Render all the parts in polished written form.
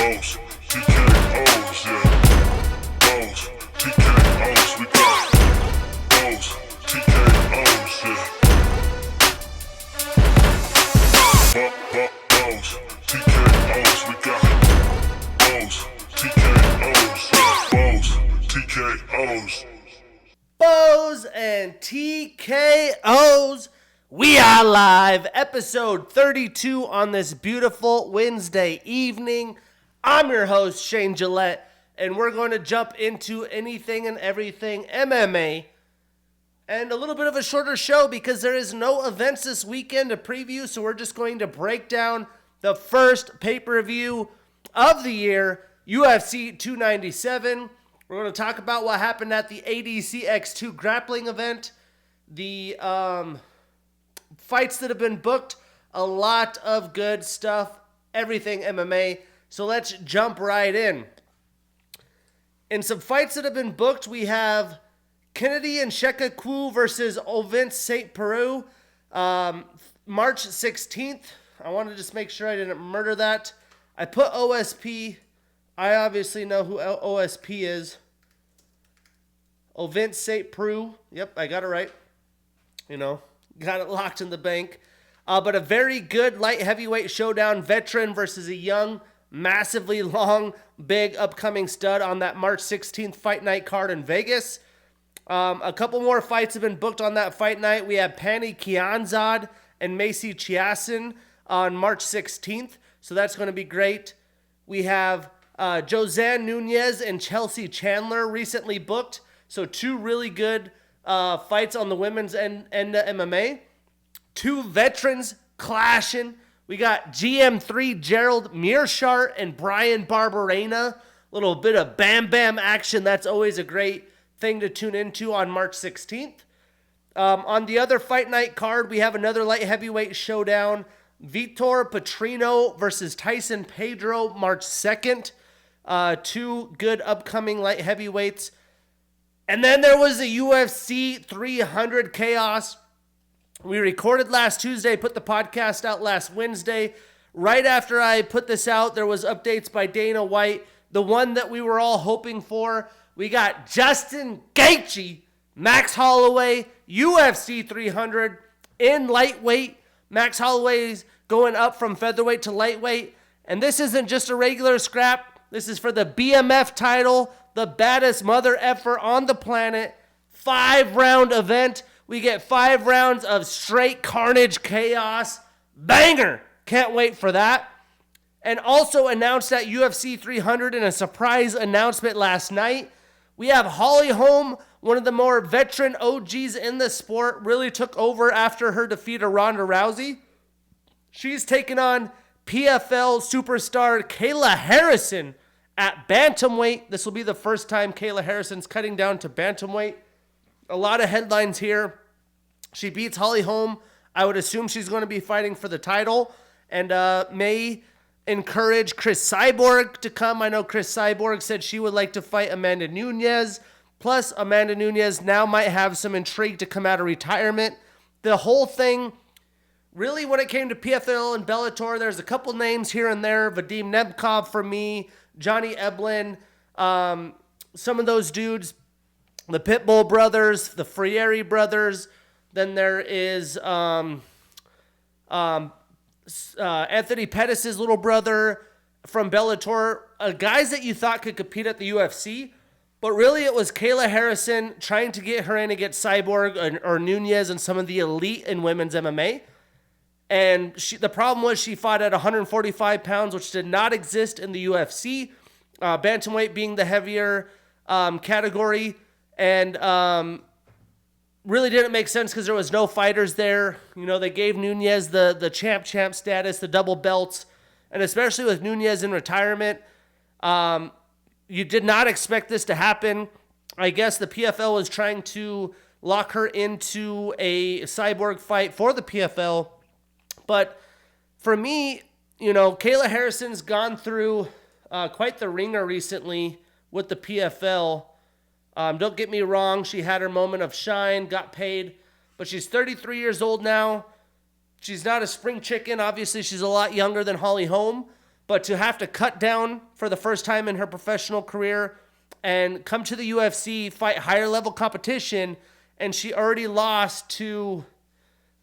Bows, TKOs, yeah. Bows, TKOs, we got bows, TKOs, yeah. Bows, TKOs, we got bows, TKOs, yeah. Bows, TKOs. Bows and TKOs. We are live, episode 32 on this beautiful Wednesday evening. I'm your host, Shane Gillette, and we're going to jump into anything and everything MMA. And a little bit of a shorter show because there is no events this weekend to preview, so we're just going to break down the first pay-per-view of the year, UFC 297. We're going to talk about what happened at the ADC X2 grappling event, the fights that have been booked, a lot of good stuff, everything MMA. So let's jump right in. In some fights that have been booked, we have Kennedy and Shekaku versus Ovince St. Peru, March 16th. I want to just make sure I didn't murder that. I put OSP. I obviously know who OSP is. Ovince St. Peru. Yep, I got it right. Got it locked in the bank. But a very good light heavyweight showdown. Veteran versus a young, massively long, big upcoming stud on that March 16th fight night card in Vegas. A couple more fights have been booked on that fight night. We have Pani Kianzad and Macy Chiasson on March 16th. So that's going to be great. We have Josanne Nunez and Chelsea Chandler recently booked. So two really good fights on the women's end of MMA. Two veterans clashing. We got GM3 Gerald Mearshart and Brian Barberena. Little bit of bam bam action. That's always a great thing to tune into on March 16th. On the other fight night card, we have another light heavyweight showdown. Vitor Petrino versus Tyson Pedro, March 2nd. Two good upcoming light heavyweights. And then there was a UFC 300 chaos. We recorded last Tuesday, put the podcast out last Wednesday. Right after I put this out, there was updates by Dana White. The one that we were all hoping for. We got Justin Gaethje, Max Holloway, UFC 300 in lightweight. Max Holloway's going up from featherweight to lightweight. And this isn't just a regular scrap. This is for the BMF title, the baddest mother effer on the planet. 5-round event. We get 5 rounds of straight carnage chaos. Banger. Can't wait for that. And also announced at UFC 300 in a surprise announcement last night, we have Holly Holm, one of the more veteran OGs in the sport, really took over after her defeat of Ronda Rousey. She's taken on PFL superstar Kayla Harrison at bantamweight. This will be the first time Kayla Harrison's cutting down to bantamweight. A lot of headlines here. She beats Holly Holm. I would assume she's going to be fighting for the title and may encourage Chris Cyborg to come. I know Chris Cyborg said she would like to fight Amanda Nunes. Plus, Amanda Nunes now might have some intrigue to come out of retirement. The whole thing, really, when it came to PFL and Bellator, there's a couple names here and there. Vadim Nemkov for me, Johnny Eblin, some of those dudes, the Pitbull brothers, the Frieri brothers. Then there is Anthony Pettis' little brother from Bellator. Guys that you thought could compete at the UFC. But really it was Kayla Harrison trying to get her in against Cyborg or Nunes and some of the elite in women's MMA. And the problem was she fought at 145 pounds, which did not exist in the UFC. Bantamweight being the heavier category. And really didn't make sense because there was no fighters there. They gave Nunes the champ status, the double belts. And especially with Nunes in retirement, you did not expect this to happen. I guess the PFL was trying to lock her into a Cyborg fight for the PFL. But for me, Kayla Harrison's gone through quite the ringer recently with the PFL. Don't get me wrong, she had her moment of shine, got paid, but she's 33 years old now. She's not a spring chicken. Obviously, she's a lot younger than Holly Holm, But to have to cut down for the first time in her professional career and come to the UFC, fight higher level competition, and she already lost to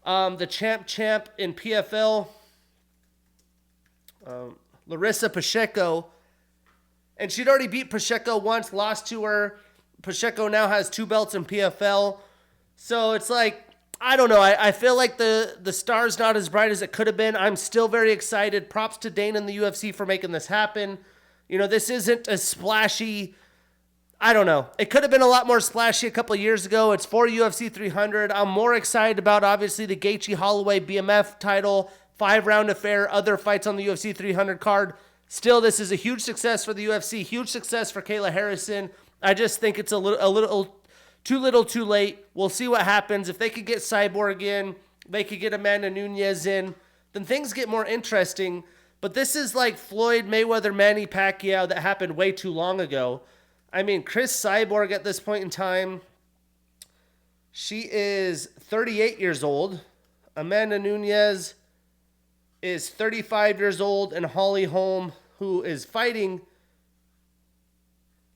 the champ in PFL, Larissa Pacheco. And she'd already beat Pacheco once, lost to her. Pacheco now has 2 belts in PFL. So it's like, I don't know. I feel like the star's not as bright as it could have been. I'm still very excited. Props to Dana and the UFC for making this happen. You know, this isn't a splashy, I don't know. It could have been a lot more splashy a couple of years ago. It's for UFC 300. I'm more excited about, obviously, the Gaethje Holloway BMF title, 5-round affair, other fights on the UFC 300 card. Still, this is a huge success for the UFC, huge success for Kayla Harrison. I just think it's a little too little, too late. We'll see what happens. If they could get Cyborg in, they could get Amanda Nunes in, then things get more interesting. But this is like Floyd Mayweather, Manny Pacquiao that happened way too long ago. I mean, Chris Cyborg at this point in time, she is 38 years old. Amanda Nunes is 35 years old. And Holly Holm, who is fighting,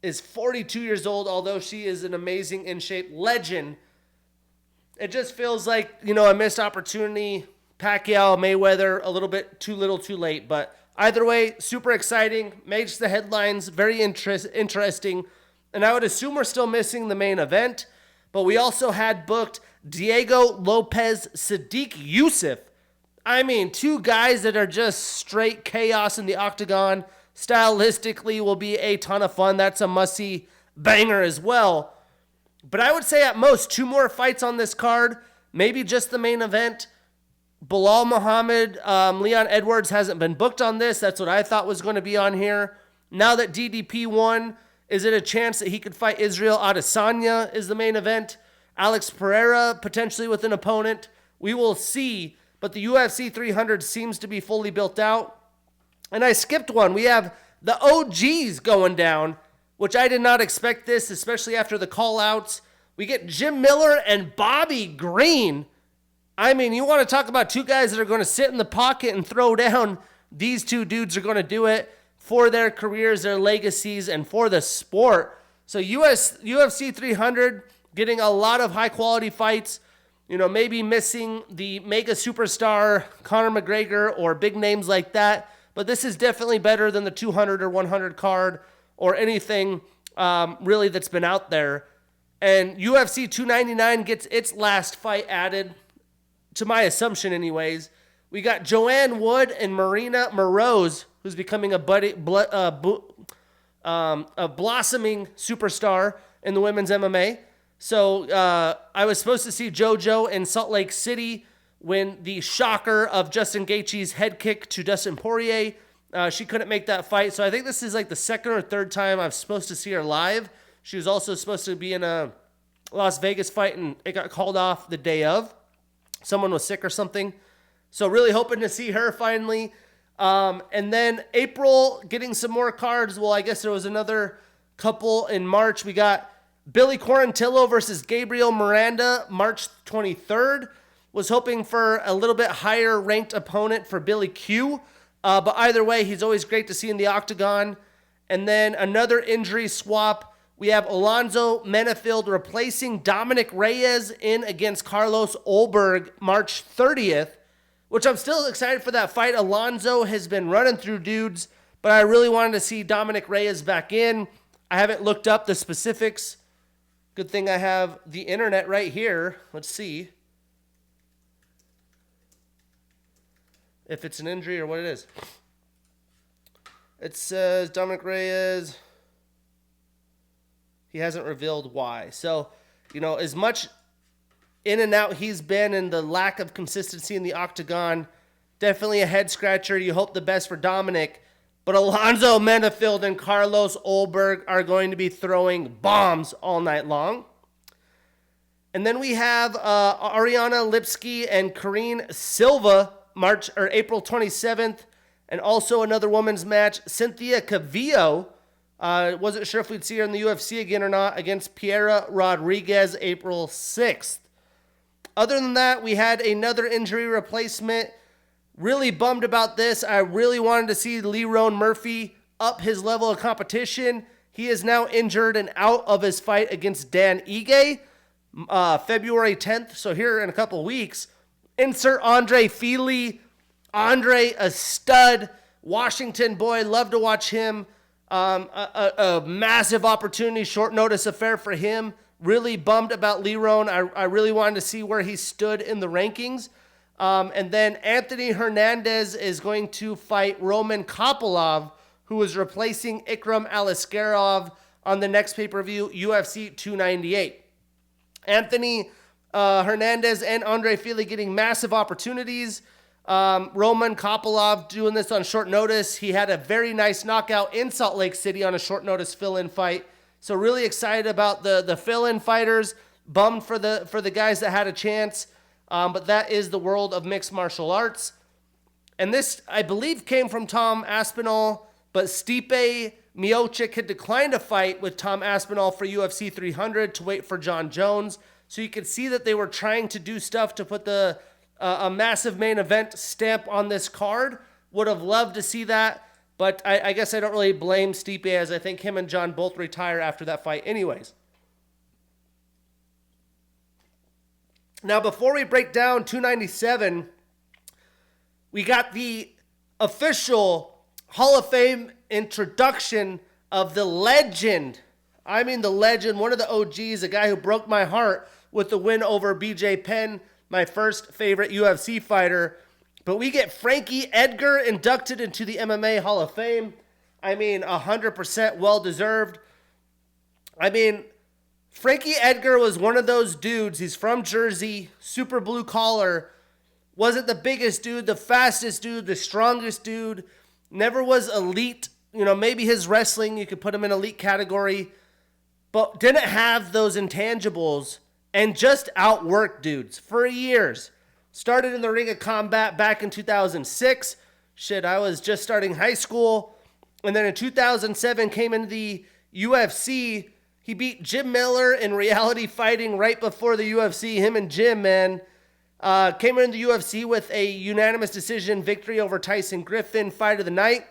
is 42 years old, although she is an amazing in-shape legend. It just feels like, you know, a missed opportunity. Pacquiao, Mayweather, a little bit too little, too late. But either way, super exciting. Makes the headlines very interesting. And I would assume we're still missing the main event. But we also had booked Diego Lopez, Sadiq Youssef. I mean, 2 guys that are just straight chaos in the octagon. Stylistically will be a ton of fun. That's a must-see banger as well. But I would say at most 2 more fights on this card. Maybe just the main event. Bilal Muhammad, Leon Edwards hasn't been booked on this. That's what I thought was going to be on here. Now that DDP won, is it a chance that he could fight Israel Adesanya is the main event? Alex Pereira potentially with an opponent. We will see. But the UFC 300 seems to be fully built out. And I skipped one. We have the OGs going down, which I did not expect this, especially after the call-outs. We get Jim Miller and Bobby Green. I mean, you want to talk about 2 guys that are going to sit in the pocket and throw down. These 2 dudes are going to do it for their careers, their legacies, and for the sport. So UFC 300 getting a lot of high-quality fights. You know, maybe missing the mega superstar Conor McGregor or big names like that. But this is definitely better than the 200 or 100 card or anything really that's been out there. And UFC 299 gets its last fight added, to my assumption anyways. We got Joanne Wood and Marina Moroz, who's becoming a blossoming superstar in the women's MMA. So I was supposed to see JoJo in Salt Lake City when the shocker of Justin Gaethje's head kick to Dustin Poirier, she couldn't make that fight. So I think this is like the 2nd or 3rd time I'm supposed to see her live. She was also supposed to be in a Las Vegas fight, and it got called off the day of. Someone was sick or something. So really hoping to see her finally. And then April, getting some more cards. Well, I guess there was another couple in March. We got Billy Quarantillo versus Gabriel Miranda, March 23rd. Was hoping for a little bit higher ranked opponent for Billy Q. But either way, he's always great to see in the octagon. And then another injury swap. We have Alonzo Menefield replacing Dominic Reyes in against Carlos Olberg March 30th, which I'm still excited for that fight. Alonzo has been running through dudes, but I really wanted to see Dominic Reyes back in. I haven't looked up the specifics. Good thing I have the internet right here. Let's see if it's an injury or what it is. It says Dominic Reyes. He hasn't revealed why. So, you know, as much in and out he's been and the lack of consistency in the octagon, definitely a head scratcher. You hope the best for Dominic. But Alonzo Menefield and Carlos Olberg are going to be throwing bombs all night long. And then we have Ariana Lipsky and Karine Silva, April 27th. And also another women's match, Cynthia Cavillo. Wasn't sure if we'd see her in the UFC again or not, against Piera Rodriguez, April 6th. Other than that, we had another injury replacement Really bummed about this. I really wanted to see Lerone Murphy up his level of competition. He is now injured and out of his fight against Dan Ige, February 10th. So here in a couple weeks, insert Andre Fili. Andre, a stud, Washington boy. Love to watch him. A massive opportunity, short notice affair for him. Really bummed about Lerone. I really wanted to see where he stood in the rankings. And then Anthony Hernandez is going to fight Roman Kopylov, who is replacing Ikram Aliskerov on the next pay-per-view, UFC 298. Anthony Hernandez and Andre Fili getting massive opportunities. Roman Kopylov doing this on short notice. He had a very nice knockout in Salt Lake City on a short notice fill-in fight. So really excited about the fill-in fighters. Bummed for the guys that had a chance. But that is the world of mixed martial arts. And this, I believe, came from Tom Aspinall, but Stipe Miocic had declined a fight with Tom Aspinall for UFC 300 to wait for John Jones. So you could see that they were trying to do stuff to put a massive main event stamp on this card. Would have loved to see that, but I guess I don't really blame Stipe, as I think him and John both retire after that fight anyways. Now, before we break down 297, we got the official Hall of Fame introduction of the legend. I mean the legend, one of the OGs, a guy who broke my heart with the win over BJ Penn, my first favorite UFC fighter. But we get Frankie Edgar inducted into the MMA Hall of Fame. I mean, 100% well-deserved. I mean, Frankie Edgar was one of those dudes. He's from Jersey, super blue collar. Wasn't the biggest dude, the fastest dude, the strongest dude. Never was elite. You know, maybe his wrestling, you could put him in elite category. But didn't have those intangibles and just outworked dudes for years. Started in the Ring of Combat back in 2006. Shit, I was just starting high school. And then in 2007 came into the UFC. He beat Jim Miller in reality fighting right before the UFC. Him and Jim, man. Came into the UFC with a unanimous decision victory over Tyson Griffin, fight of the night.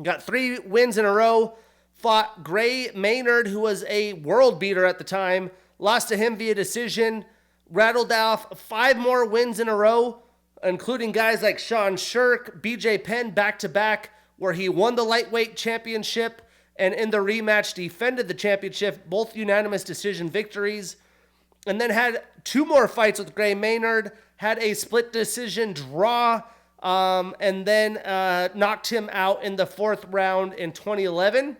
Got 3 wins in a row. Fought Gray Maynard, who was a world beater at the time. Lost to him via decision. Rattled off 5 more wins in a row, including guys like Sean Shirk, BJ Penn back-to-back, where he won the lightweight championship and in the rematch defended the championship, both unanimous decision victories. And then had 2 more fights with Gray Maynard, had a split decision draw, and then knocked him out in the 4th round in 2011.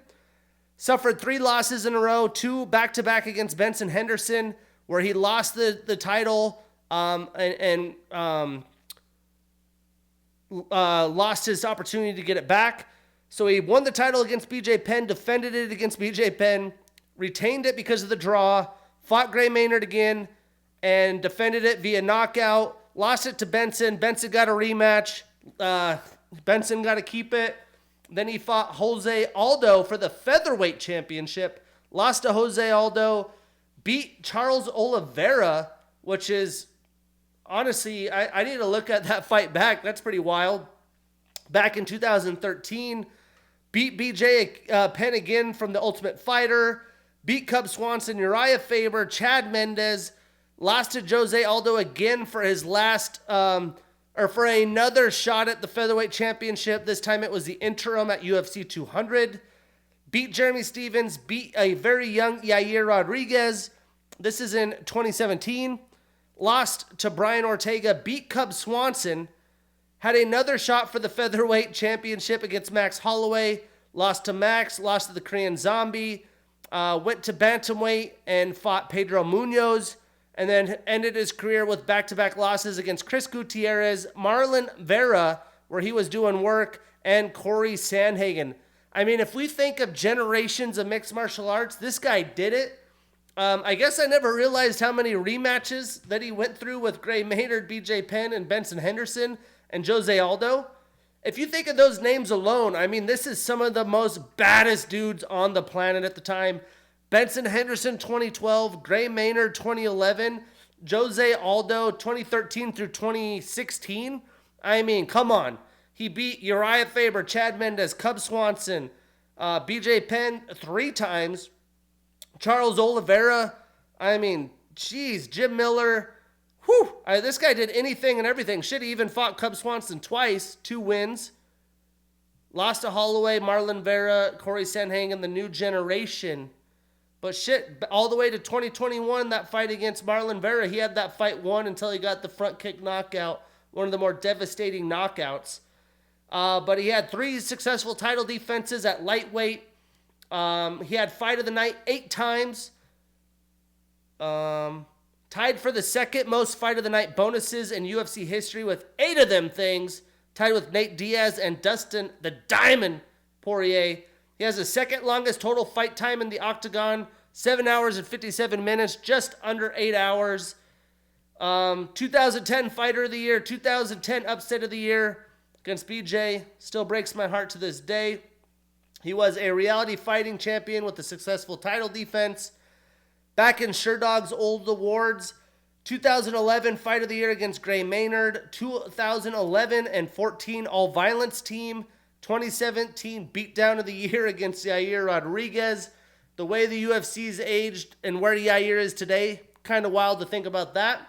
Suffered 3 losses in a row, 2 back-to-back against Benson Henderson, where he lost the title and lost his opportunity to get it back. So he won the title against BJ Penn, defended it against BJ Penn, retained it because of the draw, fought Gray Maynard again, and defended it via knockout. Lost it to Benson. Benson got a rematch. Benson got to keep it. Then he fought Jose Aldo for the featherweight championship. Lost to Jose Aldo. Beat Charles Oliveira, which is, honestly, I need to look at that fight back. That's pretty wild. Back in 2013. Beat BJ Penn again from the Ultimate Fighter. Beat Cub Swanson, Uriah Faber, Chad Mendez. Lost to Jose Aldo again for his last, for another shot at the featherweight championship. This time it was the interim at UFC 200. Beat Jeremy Stevens. Beat a very young Yair Rodriguez. This is in 2017. Lost to Brian Ortega. Beat Cub Swanson. Had another shot for the featherweight championship against Max Holloway. Lost to Max. Lost to the Korean Zombie. Went to bantamweight and fought Pedro Munoz. And then ended his career with back-to-back losses against Chris Gutierrez, Marlon Vera, where he was doing work, and Corey Sandhagen. I mean, if we think of generations of mixed martial arts, this guy did it. I guess I never realized how many rematches that he went through with Gray Maynard, BJ Penn, and Benson Henderson, and Jose Aldo. If you think of those names alone, I mean, this is some of the most baddest dudes on the planet at the time. Benson Henderson 2012, Gray Maynard 2011, Jose Aldo 2013 through 2016. I mean, come on. He beat Uriah Faber, Chad Mendes, Cub Swanson, BJ Penn 3 times, Charles Oliveira. I mean, geez, Jim Miller. Whew. This guy did anything and everything. Shit, he even fought Cub Swanson twice, 2 wins. Lost to Holloway, Marlon Vera, Corey Sandhagen, the new generation. But shit, all the way to 2021, that fight against Marlon Vera, he had that fight won until he got the front kick knockout, one of the more devastating knockouts. But he had 3 successful title defenses at lightweight. He had fight of the night 8 times. Tied for the second most fight of the night bonuses in UFC history with 8 of them things. Tied with Nate Diaz and Dustin the Diamond Poirier. He has the second longest total fight time in the octagon, 7 hours and 57 minutes, just under 8 hours. 2010 Fighter of the Year, 2010 Upset of the Year against BJ. Still breaks my heart to this day. He was a reality fighting champion with a successful title defense. Back in Sherdog's old awards, 2011 Fight of the Year against Gray Maynard, 2011 and 14 All Violence Team, 2017 Beatdown of the Year against Yair Rodriguez. The way the UFC's aged and where Yair is today, kind of wild to think about that.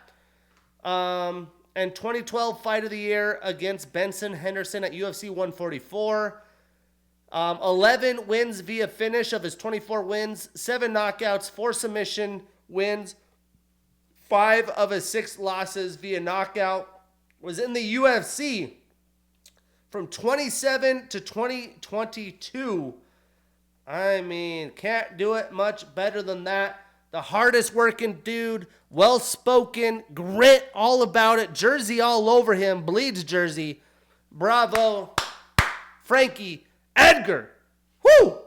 And 2012 Fight of the Year against Benson Henderson at UFC 144. 11 wins via finish of his 24 wins, 7 knockouts, 4 submission wins, 5 of his 6 losses via knockout. Was in the UFC from 27 to 2022. I mean, can't do it much better than that. The hardest working dude, well-spoken, grit, all about it, jersey all over him, bleeds jersey. Bravo, Frankie Edgar. Woo!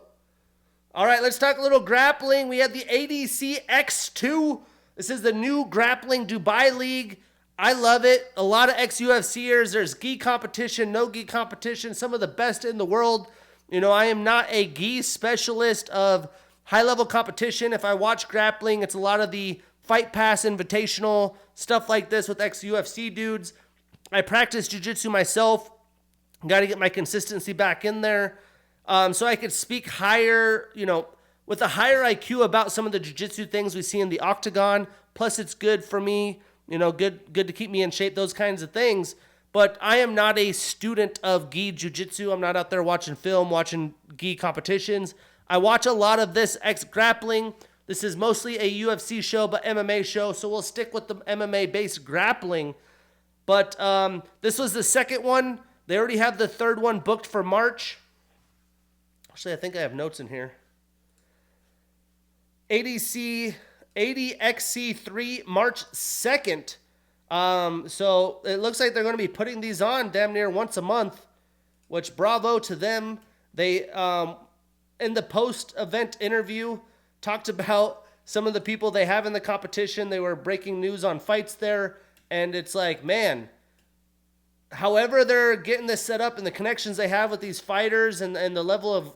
All right, let's talk a little grappling. We had the ADC X2. This is the new Grappling Dubai League. I love it. A lot of ex-UFCers. There's gi competition, no gi competition, some of the best in the world. You know, I am not a gi specialist of high-level competition. If I watch grappling, it's a lot of the Fight Pass Invitational, stuff like this with ex-UFC dudes. I practice jiu-jitsu myself. Got to get my consistency back in there. So I could speak higher, you know, with a higher IQ about some of the jiu-jitsu things we see in the octagon. Plus, it's good for me, you know, good to keep me in shape, those kinds of things. But I am not a student of gi jiu-jitsu. I'm not out there watching film, watching gi competitions. I watch a lot of this grappling. This is mostly a UFC show, but MMA show, so we'll stick with the MMA-based grappling. But this was the second one. They already have the third one booked for March. Actually, I think I have notes in here. ADXC3, March 2nd. So it looks like they're going to be putting these on damn near once a month, which bravo to them. They, in the post-event interview, talked about some of the people they have in the competition. They were breaking news on fights there, and it's like, man, however they're getting this set up and the connections they have with these fighters and the level of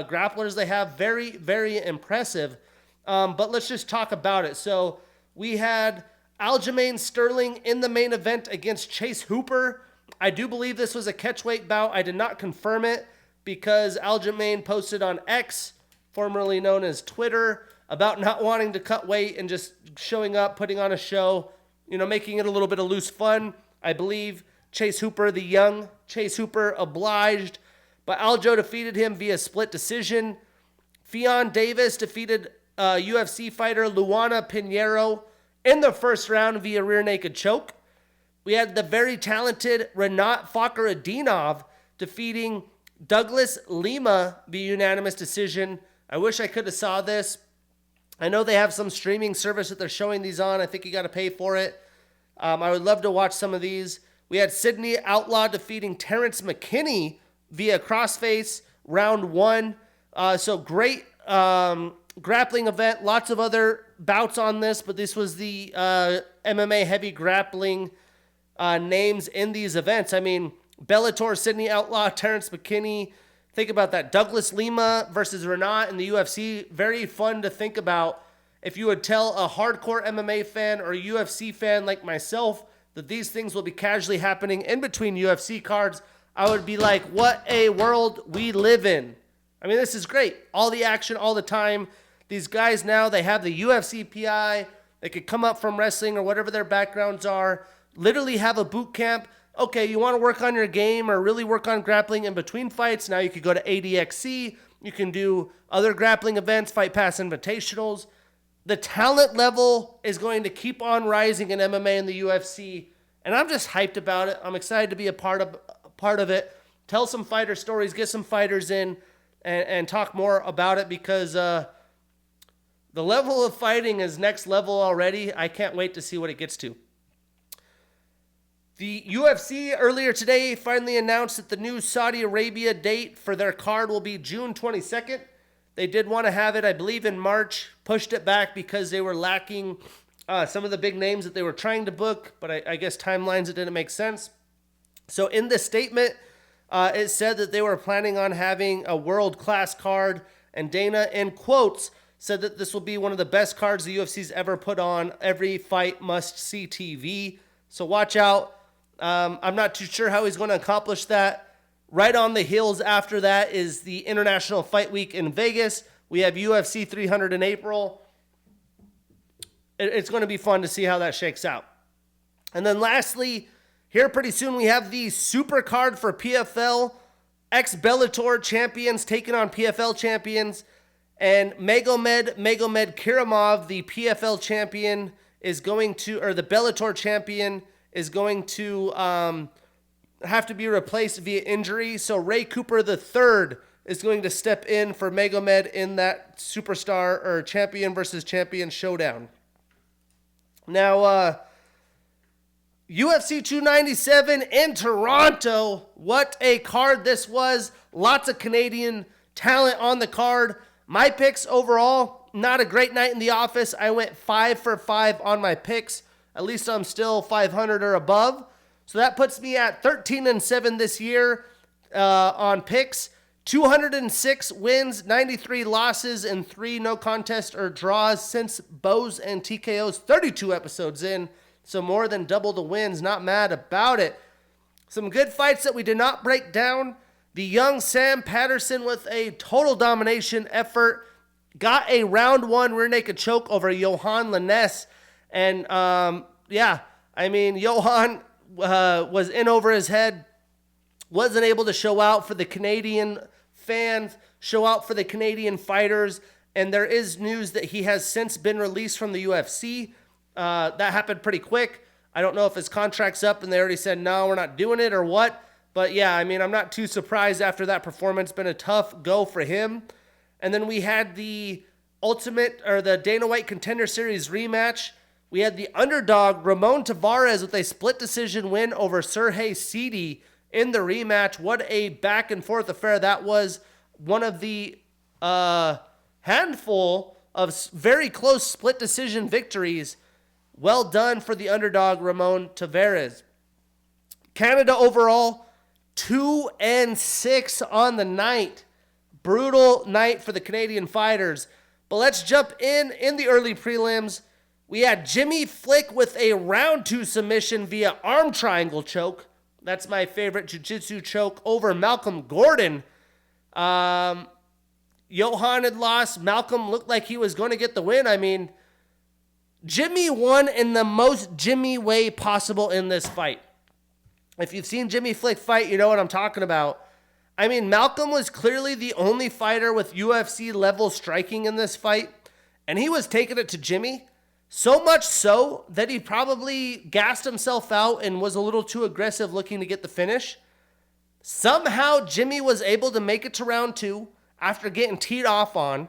grapplers they have, very, very impressive. But let's just talk about it. So we had Aljamain Sterling in the main event against Chase Hooper. I do believe this was a catchweight bout. I did not confirm it because Aljamain posted on X, formerly known as Twitter, about not wanting to cut weight and just showing up, putting on a show, you know, making it a little bit of loose fun. I believe Chase Hooper, the young Chase Hooper, obliged, but Aljo defeated him via split decision. Fionn Davis defeated UFC fighter Luana Pinheiro in the first round via rear naked choke. We had the very talented Renat Fakhretdinov defeating Douglas Lima via unanimous decision. I wish I could have saw this. I know they have some streaming service that they're showing these on. I think you got to pay for it. I would love to watch some of these. We had Sydney Outlaw defeating Terrence McKinney via crossface, round 1. So great grappling event. Lots of other bouts on this, but this was the MMA heavy grappling names in these events. I mean, Bellator, Sydney Outlaw, Terrence McKinney. Think about that. Douglas Lima versus Renat in the UFC. Very fun to think about. If you would tell a hardcore MMA fan or a UFC fan like myself that these things will be casually happening in between UFC cards, I would be like, what a world we live in. I mean, this is great. All the action, all the time. These guys now, they have the UFC PI. They could come up from wrestling or whatever their backgrounds are, literally have a boot camp. Okay, you want to work on your game or really work on grappling in between fights. Now you could go to ADXC. You can do other grappling events, Fight Pass Invitationals. The talent level is going to keep on rising in MMA and the UFC, and I'm just hyped about it. I'm excited to be a part of it. Tell some fighter stories, get some fighters in, and talk more about it because the level of fighting is next level already. I can't wait to see what it gets to. The UFC earlier today finally announced that the new Saudi Arabia date for their card will be June 22nd. They did want to have it, I believe, in March, pushed it back because they were lacking some of the big names that they were trying to book, but I guess timelines, it didn't make sense. So in the statement, it said that they were planning on having a world-class card, and Dana, in quotes, said that this will be one of the best cards the UFC's ever put on. Every fight must see TV. So watch out. I'm not too sure how he's going to accomplish that. Right on the heels after that is the International Fight Week in Vegas. We have UFC 300 in April. It's going to be fun to see how that shakes out. And then lastly, here pretty soon we have the super card for PFL. Ex-Bellator champions taking on PFL champions. And Magomed Kiramov, the PFL champion, is going to, or the Bellator champion, is going to have to be replaced via injury. So Ray Cooper III is going to step in for Magomed in that superstar or champion versus champion showdown. Now, UFC 297 in Toronto. What a card this was. Lots of Canadian talent on the card. My picks overall, not a great night in the office. I went 5 for 5 on my picks. At least I'm still 500 or above. So that puts me at 13-7 this year on picks. 206 wins, 93 losses, and 3 no contest or draws since Bows and TKO's 32 episodes in. So more than double the wins. Not mad about it. Some good fights that we did not break down. The young Sam Patterson with a total domination effort got a round 1 rear naked choke over Johan Lainez. And Johan was in over his head, wasn't able to show out for the Canadian fans, show out for the Canadian fighters. And there is news that he has since been released from the UFC. That happened pretty quick. I don't know if his contract's up and they already said, no, we're not doing it or what. But yeah, I mean, I'm not too surprised after that performance. Been a tough go for him. And then we had the the Dana White Contender Series rematch. We had the underdog Ramon Tavares with a split decision win over Sergey Sidi in the rematch. What a back and forth affair that was. One of the handful of very close split decision victories. Well done for the underdog Ramon Tavares. Canada overall, 2-6 on the night. Brutal night for the Canadian fighters. But let's jump in the early prelims. We had Jimmy Flick with a round 2 submission via arm triangle choke. That's my favorite jiu-jitsu choke over Malcolm Gordon. Johan had lost. Malcolm looked like he was going to get the win. I mean, Jimmy won in the most Jimmy way possible in this fight. If you've seen Jimmy Flick fight, you know what I'm talking about. I mean, Malcolm was clearly the only fighter with UFC level striking in this fight, and he was taking it to Jimmy. So much so that he probably gassed himself out and was a little too aggressive looking to get the finish. Somehow Jimmy was able to make it to round 2 after getting teed off on.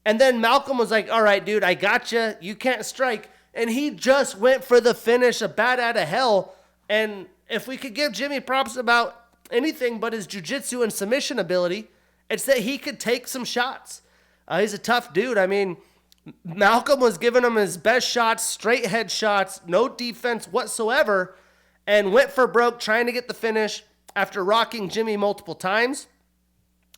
And then Malcolm was like, all right, dude, I got you. You can't strike. And he just went for the finish, a bat out of hell. And if we could give Jimmy props about anything but his jiu-jitsu and submission ability, it's that he could take some shots. He's a tough dude. I mean, Malcolm was giving him his best shots, straight head shots, no defense whatsoever, and went for broke trying to get the finish after rocking Jimmy multiple times.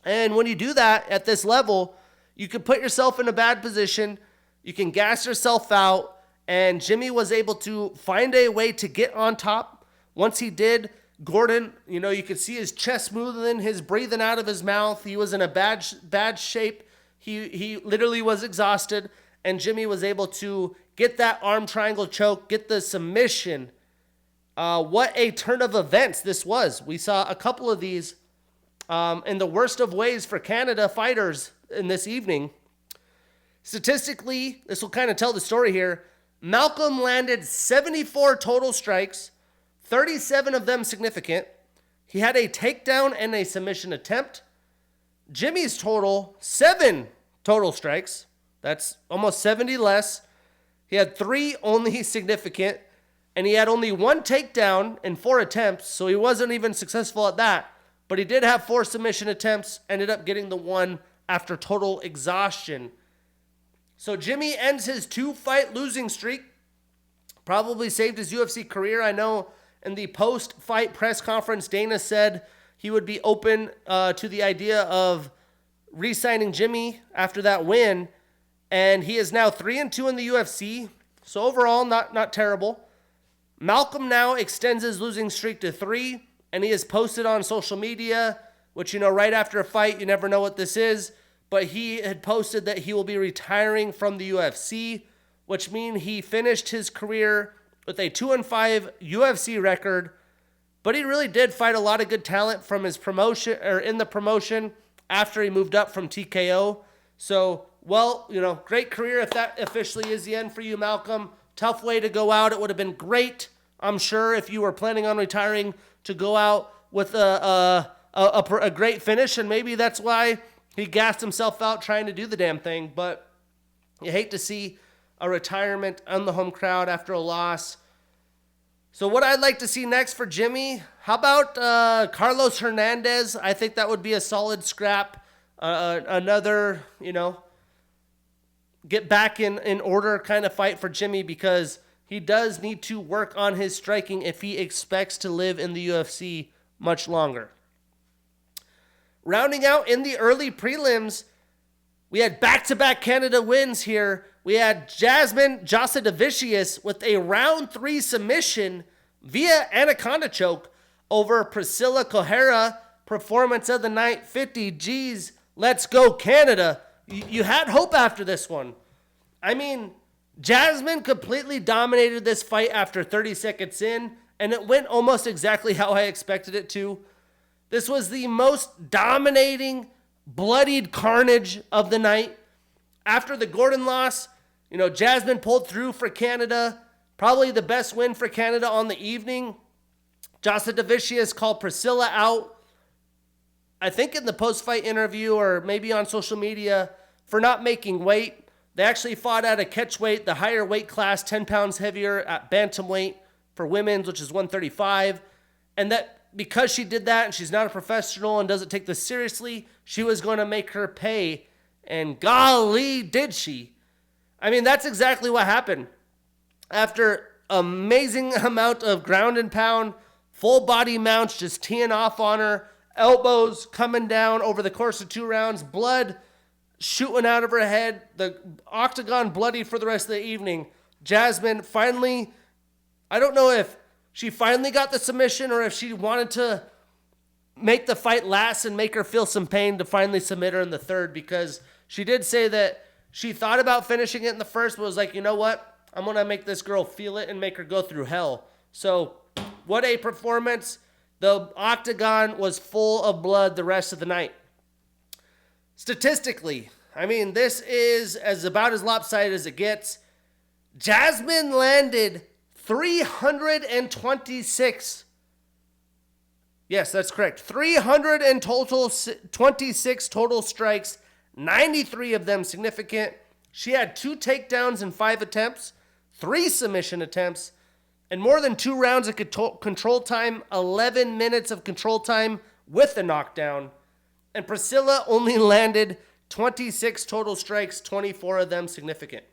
And when you do that at this level, you can put yourself in a bad position. You can gas yourself out. and Jimmy was able to find a way to get on top. Once he did, Gordon, you could see his chest moving, his breathing out of his mouth. He was in a bad shape. He literally was exhausted, and Jimmy was able to get that arm triangle choke, get the submission. What a turn of events this was. We saw a couple of these in the worst of ways for Canada fighters in this evening. Statistically, this will kind of tell the story here. Malcolm landed 74 total strikes, 37 of them significant. He had a takedown and a submission attempt. Jimmy's total, 7 total strikes. That's almost 70 less. He had 3 only significant, and he had only 1 takedown in 4 attempts, so he wasn't even successful at that. But he did have 4 submission attempts, ended up getting the 1 after total exhaustion. So Jimmy ends his 2-fight losing streak. Probably saved his UFC career. I know in the post-fight press conference, Dana said he would be open to the idea of re-signing Jimmy after that win. And he is now 3-2 in the UFC. So overall, not terrible. Malcolm now extends his losing streak to 3. And he has posted on social media, which, right after a fight, you never know what this is. But he had posted that he will be retiring from the UFC, which means he finished his career with a 2-5 UFC record. But he really did fight a lot of good talent from his promotion, or in the promotion, after he moved up from TKO. So, great career if that officially is the end for you, Malcolm. Tough way to go out. It would have been great, I'm sure, if you were planning on retiring, to go out with a great finish. And maybe that's why he gassed himself out trying to do the damn thing. But you hate to see a retirement on the home crowd after a loss. So what I'd like to see next for Jimmy, how about Carlos Hernandez? I think that would be a solid scrap. Another, get back in order kind of fight for Jimmy, because he does need to work on his striking if he expects to live in the UFC much longer. Rounding out in the early prelims, we had back-to-back Canada wins here. We had Jasmine Josadavicius with a round 3 submission via anaconda choke over Priscilla Kohara. Performance of the night, 50 G's. Let's go, Canada. You had hope after this one. I mean, Jasmine completely dominated this fight after 30 seconds in, and it went almost exactly how I expected it to. This was the most dominating, bloodied carnage of the night. After the Gordon loss, Jasmine pulled through for Canada. Probably the best win for Canada on the evening. Josadavicius called Priscilla out, I think in the post-fight interview or maybe on social media, for not making weight. They actually fought at a catch weight, the higher weight class, 10 pounds heavier at bantamweight for women's, which is 135. And that because she did that and she's not a professional and doesn't take this seriously, she was going to make her pay. And golly, did she. I mean, that's exactly what happened. After amazing amount of ground and pound, full body mounts just teeing off on her, elbows coming down over the course of 2 rounds, blood shooting out of her head, the octagon bloody for the rest of the evening. Jasmine finally, I don't know if she finally got the submission or if she wanted to make the fight last and make her feel some pain to finally submit her in the third, because she did say that she thought about finishing it in the first, but was like, you know what? I'm going to make this girl feel it and make her go through hell. So what a performance. The octagon was full of blood the rest of the night. Statistically, I mean, this is about as lopsided as it gets. Jasmine landed 326. Yes, that's correct. 326 total strikes, 93 of them significant. She had 2 takedowns in 5 attempts, 3 submission attempts, and more than 2 rounds of control time, 11 minutes of control time with a knockdown. And Priscilla only landed 26 total strikes, 24 of them significant.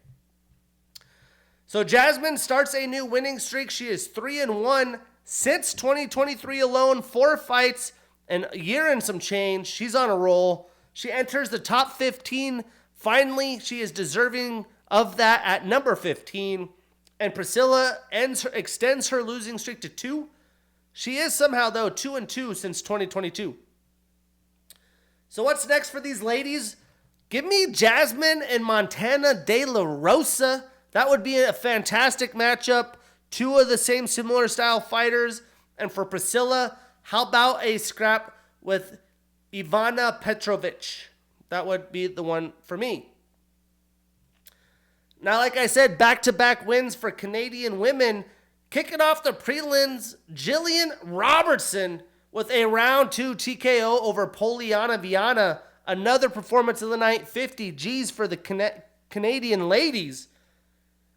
So Jasmine starts a new winning streak. She is 3-1 since 2023 alone, 4 fights and a year and some change. She's on a roll. She enters the top 15. Finally, she is deserving of that at number 15. And Priscilla extends her losing streak to 2. She is somehow, though, 2-2 since 2022. So what's next for these ladies? Give me Jasmine and Montana De La Rosa. That would be a fantastic matchup. 2 of the same similar style fighters. And for Priscilla, how about a scrap with Ivana Petrovic? That would be the one for me. Now, like I said, back-to-back wins for Canadian women. Kicking off the prelims, Jillian Robertson with a round 2 TKO over Poliana Viana. Another performance of the night, 50 Gs for the Canadian ladies.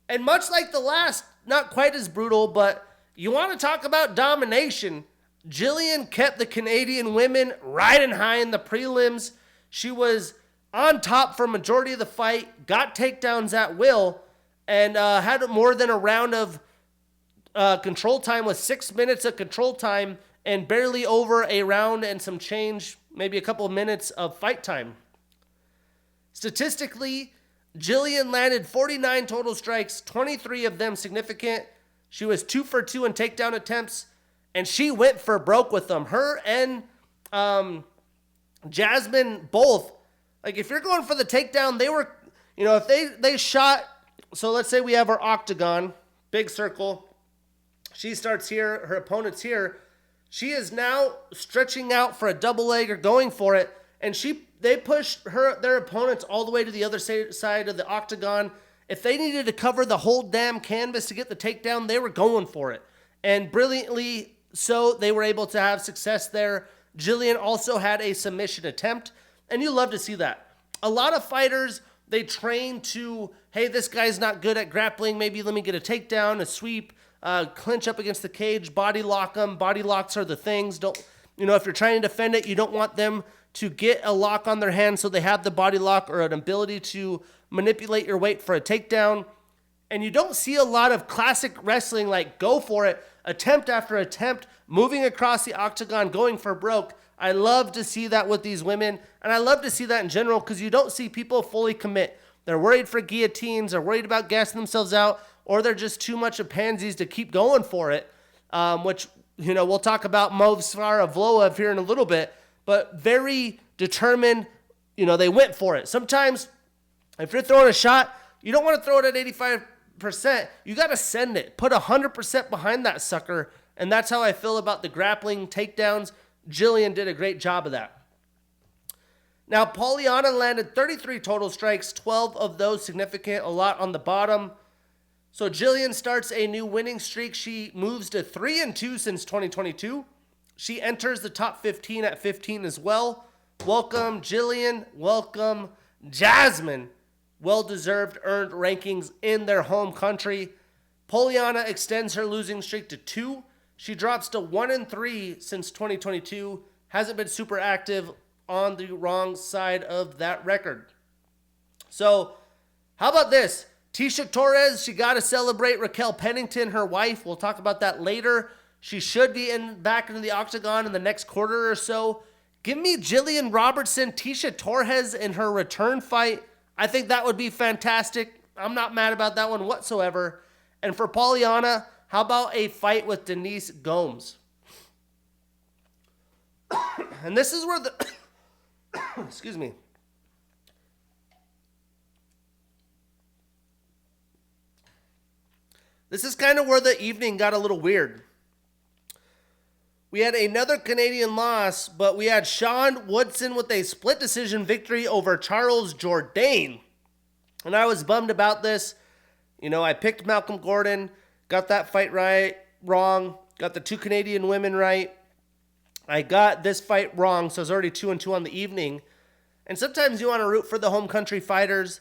And much like the last, not quite as brutal, but you want to talk about domination. Jillian kept the Canadian women riding high in the prelims. She was on top for a majority of the fight, got takedowns at will, and had more than a round of control time with 6 minutes of control time and barely over a round and some change, maybe a couple of minutes of fight time. Statistically, Jillian landed 49 total strikes, 23 of them significant. She was 2 for 2 in takedown attempts, and she went for broke with them. Her and Jasmine both. Like, if you're going for the takedown, they were, if they shot, so let's say we have our octagon, big circle. She starts here, her opponent's here. She is now stretching out for a double leg or going for it, and they push their opponents all the way to the other side of the octagon. If they needed to cover the whole damn canvas to get the takedown, they were going for it. And brilliantly so, they were able to have success there. Jillian also had a submission attempt, and you love to see that. A lot of fighters, they train to, hey, this guy's not good at grappling. Maybe let me get a takedown, a sweep, clinch up against the cage, body lock them. Body locks are the things. If you're trying to defend it, you don't want them to get a lock on their hand so they have the body lock or an ability to manipulate your weight for a takedown. And you don't see a lot of classic wrestling like go for it, attempt after attempt, moving across the octagon, going for broke. I love to see that with these women, and I love to see that in general because you don't see people fully commit. They're worried for guillotines, they're worried about gassing themselves out, or they're just too much of pansies to keep going for it, which, we'll talk about Movsar Avloev here in a little bit, but very determined, they went for it. Sometimes, if you're throwing a shot, you don't want to throw it at 85%. You got to send it. Put 100% behind that sucker, and that's how I feel about the grappling takedowns. Jillian did a great job of that. Now, Poliana landed 33 total strikes, 12 of those significant, a lot on the bottom. So Jillian starts a new winning streak. She moves to 3-2 since 2022. She enters the top 15 at 15 as well. Welcome, Jillian. Welcome, Jasmine. Well-deserved earned rankings in their home country. Poliana extends her losing streak to 2. She drops to 1-3 since 2022. Hasn't been super active, on the wrong side of that record. So, how about this? Tisha Torres, she got to celebrate Raquel Pennington, her wife. We'll talk about that later. She should be back into the octagon in the next quarter or so. Give me Jillian Robertson, Tisha Torres in her return fight. I think that would be fantastic. I'm not mad about that one whatsoever. And for Poliana, how about a fight with Denise Gomes? And this is where the... excuse me. This is kind of where the evening got a little weird. We had another Canadian loss, but we had Sean Woodson with a split decision victory over Charles Jourdain. And I was bummed about this. I picked Malcolm Gordon, got that fight wrong, got the 2 Canadian women right. I got this fight wrong, so I was already 2-2 on the evening. And sometimes you want to root for the home country fighters.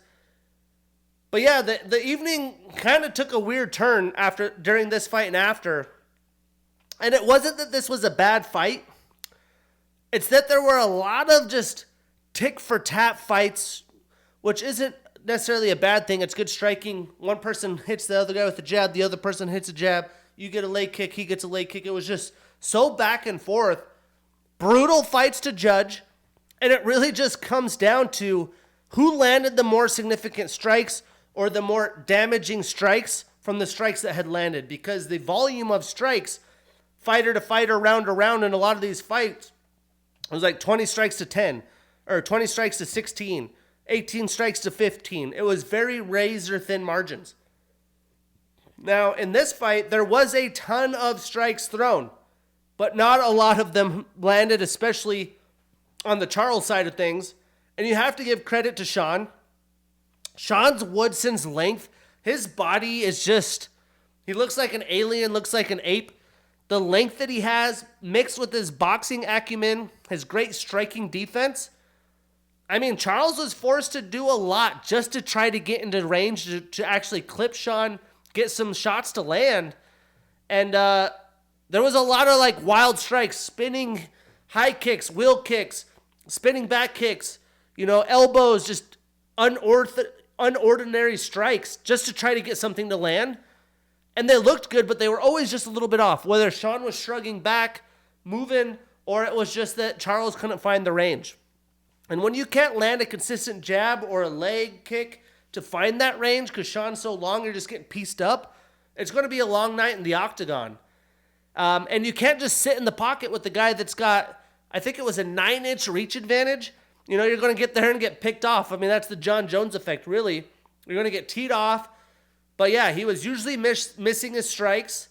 But yeah, the evening kind of took a weird turn during this fight and after. And it wasn't that this was a bad fight. It's that there were a lot of just tick-for-tat fights, which isn't necessarily a bad thing. It's good striking. One person hits the other guy with a jab. The other person hits a jab. You get a leg kick. He gets a leg kick. It was just so back and forth. Brutal fights to judge. And it really just comes down to who landed the more significant strikes or the more damaging strikes from the strikes that had landed, because the volume of strikes, fighter to fighter, round to round, in a lot of these fights, it was like 20 strikes to 10, or 20 strikes to 16, 18 strikes to 15. It was very razor thin margins. Now, in this fight, there was a ton of strikes thrown, but not a lot of them landed, especially on the Charles side of things. And you have to give credit to Sean. Sean Woodson's length, his body is just, he looks like an alien, looks like an ape. The length that he has, mixed with his boxing acumen, his great striking defense. I mean, Charles was forced to do a lot just to try to get into range to actually clip Sean, get some shots to land. And there was a lot of like wild strikes, spinning high kicks, wheel kicks, spinning back kicks, elbows, just unordinary strikes just to try to get something to land. And they looked good, but they were always just a little bit off, whether Sean was shrugging back, moving, or it was just that Charles couldn't find the range. And when you can't land a consistent jab or a leg kick to find that range, because Sean's so long, you're just getting pieced up, it's going to be a long night in the octagon. And you can't just sit in the pocket with the guy that's got, I think it was a 9-inch reach advantage. You're going to get there and get picked off. I mean, that's the John Jones effect, really. You're going to get teed off. But yeah, he was usually missing his strikes.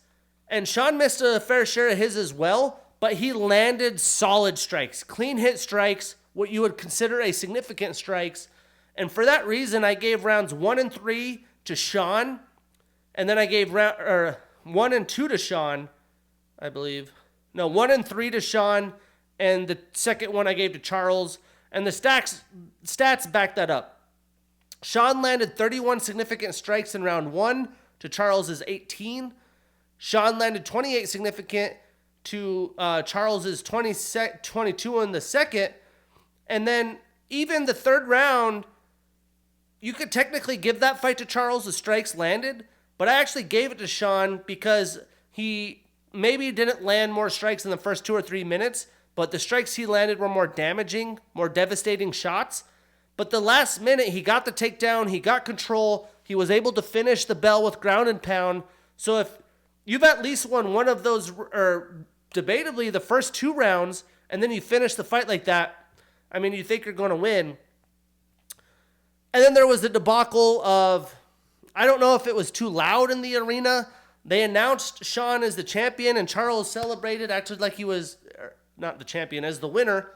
And Sean missed a fair share of his as well. But he landed solid strikes, clean hit strikes, what you would consider a significant strikes. And for that reason, I gave rounds 1 and 3 to Sean. And then I gave 1 and 2 to Sean, I believe. No, 1 and 3 to Sean. And the second one I gave to Charles. And the stats back that up. Sean landed 31 significant strikes in round 1 to Charles's 18. Sean landed 28 significant to Charles's 22 in the second. And then even the third round, you could technically give that fight to Charles. The strikes landed. But I actually gave it to Sean because he maybe didn't land more strikes in the first 2 or 3 minutes. But the strikes he landed were more damaging, more devastating shots. But the last minute, he got the takedown, he got control, he was able to finish the bell with ground and pound. So if you've at least won one of those, or debatably the first 2 rounds, and then you finish the fight like that, I mean, you think you're going to win. And then there was the debacle of, I don't know if it was too loud in the arena. They announced Sean as the champion, and Charles celebrated, acted like he was, not the champion, as the winner.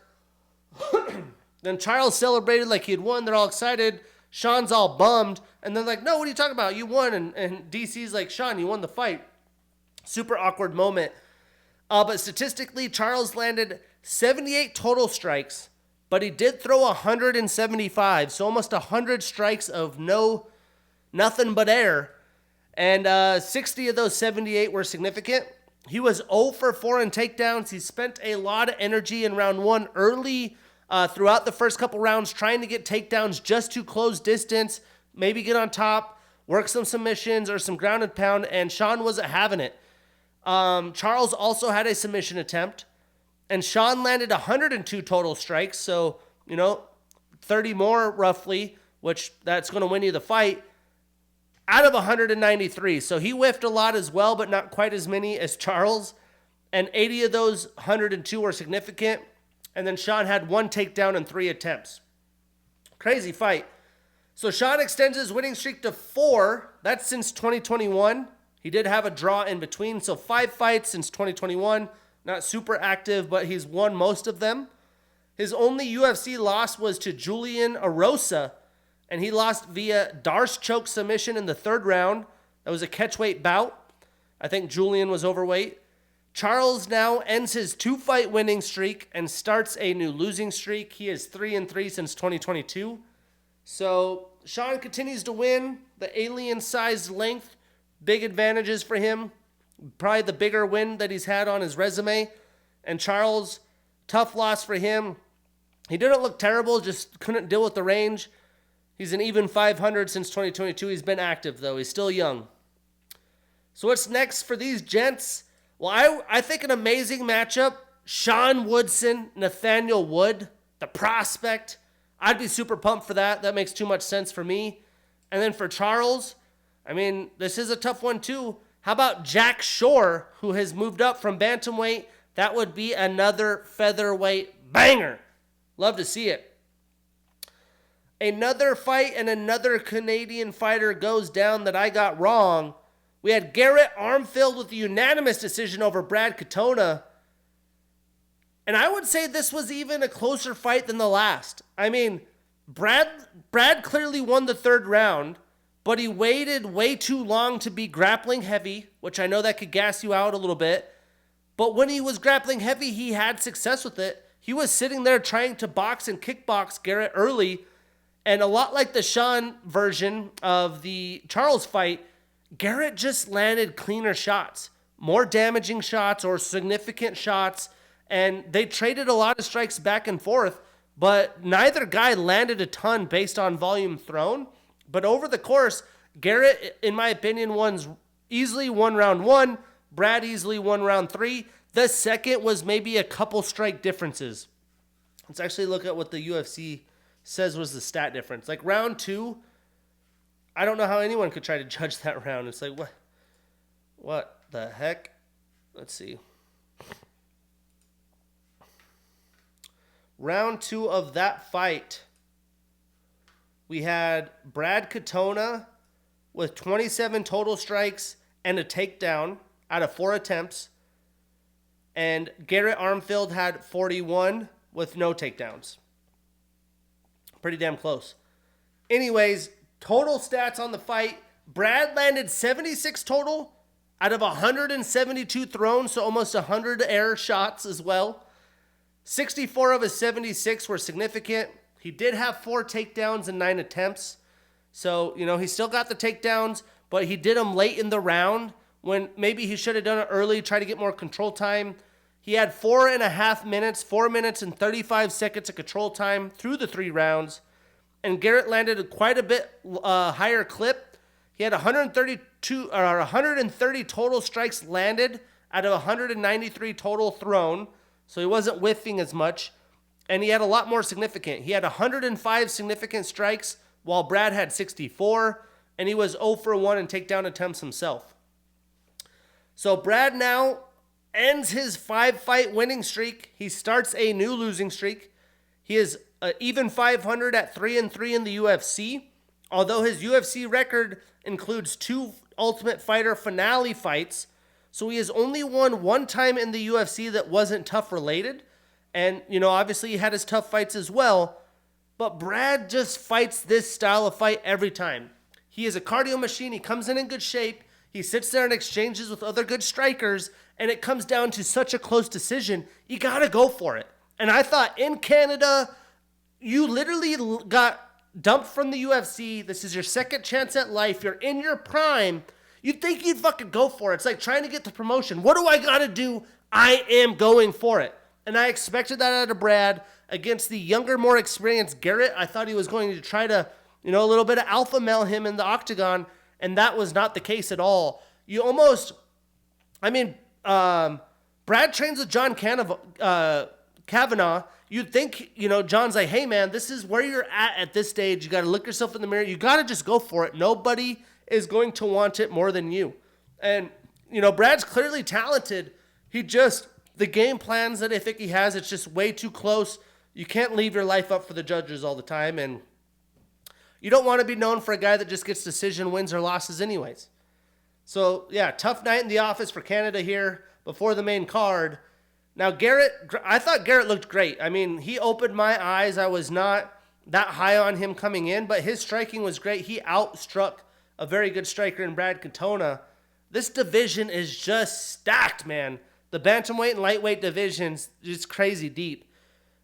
Then Charles celebrated like he had won. They're all excited. Sean's all bummed. And they're like, no, what are you talking about? You won. And DC's like, Sean, you won the fight. Super awkward moment. But statistically, Charles landed 78 total strikes, but he did throw 175. So almost 100 strikes of nothing but air. And 60 of those 78 were significant. He was 0 for 4 in takedowns. He spent a lot of energy in round 1 early throughout the first couple rounds, trying to get takedowns just to close distance, maybe get on top, work some submissions or some ground and pound, and Sean wasn't having it. Charles also had a submission attempt, and Sean landed 102 total strikes, so, 30 more roughly, which that's going to win you the fight, out of 193. So he whiffed a lot as well, but not quite as many as Charles, and 80 of those 102 were significant. And then Sean had 1 takedown and 3 attempts. Crazy fight. So Sean extends his winning streak to 4. That's since 2021. He did have a draw in between. So 5 fights since 2021. Not super active, but he's won most of them. His only UFC loss was to Julian Erosa. And he lost via Darce choke submission in the 3rd round. That was a catchweight bout. I think Julian was overweight. Charles now ends his 2-fight winning streak and starts a new losing streak. He is 3-3 since 2022. So Sean continues to win. The alien-sized length, big advantages for him. Probably the bigger win that he's had on his resume. And Charles, tough loss for him. He didn't look terrible, just couldn't deal with the range. He's an even 500 since 2022. He's been active, though. He's still young. So what's next for these gents? Well, I think an amazing matchup. Sean Woodson, Nathaniel Wood, the prospect. I'd be super pumped for that. That makes too much sense for me. And then for Charles, I mean, this is a tough one too. How about Jack Shore, who has moved up from bantamweight? That would be another featherweight banger. Love to see it. Another fight and another Canadian fighter goes down that I got wrong. We had Garrett Armfield with a unanimous decision over Brad Katona. And I would say this was even a closer fight than the last. I mean, Brad clearly won the third round, but he waited way too long to be grappling heavy, which I know that could gas you out a little bit. But when he was grappling heavy, he had success with it. He was sitting there trying to box and kickbox Garrett early. And a lot like the Sean version of the Charles fight, Garrett just landed cleaner shots, more damaging shots or significant shots. And they traded a lot of strikes back and forth, but neither guy landed a ton based on volume thrown. But over the course, Garrett, in my opinion, easily won round 1. Brad easily won round 3. The second was maybe a couple strike differences. Let's actually look at what the UFC says was the stat difference. Like round 2, I don't know how anyone could try to judge that round. It's like, what the heck? Let's see. Round 2 of that fight, we had Brad Katona with 27 total strikes and a takedown out of 4 attempts. And Garrett Armfield had 41 with no takedowns. Pretty damn close. Anyways, total stats on the fight. Brad landed 76 total out of 172 thrown, so almost 100 air shots as well. 64 of his 76 were significant. He did have 4 takedowns and 9 attempts. So, he still got the takedowns, but he did them late in the round when maybe he should have done it early, try to get more control time. He had 4.5 minutes, 4 minutes and 35 seconds of control time through the 3 rounds. And Garrett landed quite a bit higher clip. He had 130 total strikes landed out of 193 total thrown. So he wasn't whiffing as much. And he had a lot more significant. He had 105 significant strikes while Brad had 64. And he was 0 for 1 in takedown attempts himself. So Brad now ends his 5-fight winning streak. He starts a new losing streak. He is even 500 at 3-3 in the UFC. Although his UFC record includes 2 Ultimate Fighter finale fights. So he has only won 1 time in the UFC that wasn't tough related. And, obviously he had his tough fights as well. But Brad just fights this style of fight every time. He is a cardio machine. He comes in good shape. He sits there and exchanges with other good strikers. And it comes down to such a close decision. You got to go for it. And I thought in Canada, you literally got dumped from the UFC. This is your second chance at life. You're in your prime. You'd think you'd fucking go for it. It's like trying to get the promotion. What do I got to do? I am going for it. And I expected that out of Brad. Against the younger, more experienced Garrett, I thought he was going to try to, a little bit of alpha male him in the octagon. And that was not the case at all. Brad trains with John Kavanaugh. You'd think, John's like, hey, man, this is where you're at this stage. You got to look yourself in the mirror. You got to just go for it. Nobody is going to want it more than you. And, Brad's clearly talented. The game plans that I think he has, it's just way too close. You can't leave your life up for the judges all the time. And you don't want to be known for a guy that just gets decision wins or losses anyways. So, yeah, tough night in the office for Canada here before the main card. Now, I thought Garrett looked great. I mean, he opened my eyes. I was not that high on him coming in, but his striking was great. He outstruck a very good striker in Brad Katona. This division is just stacked, man. The bantamweight and lightweight divisions is crazy deep.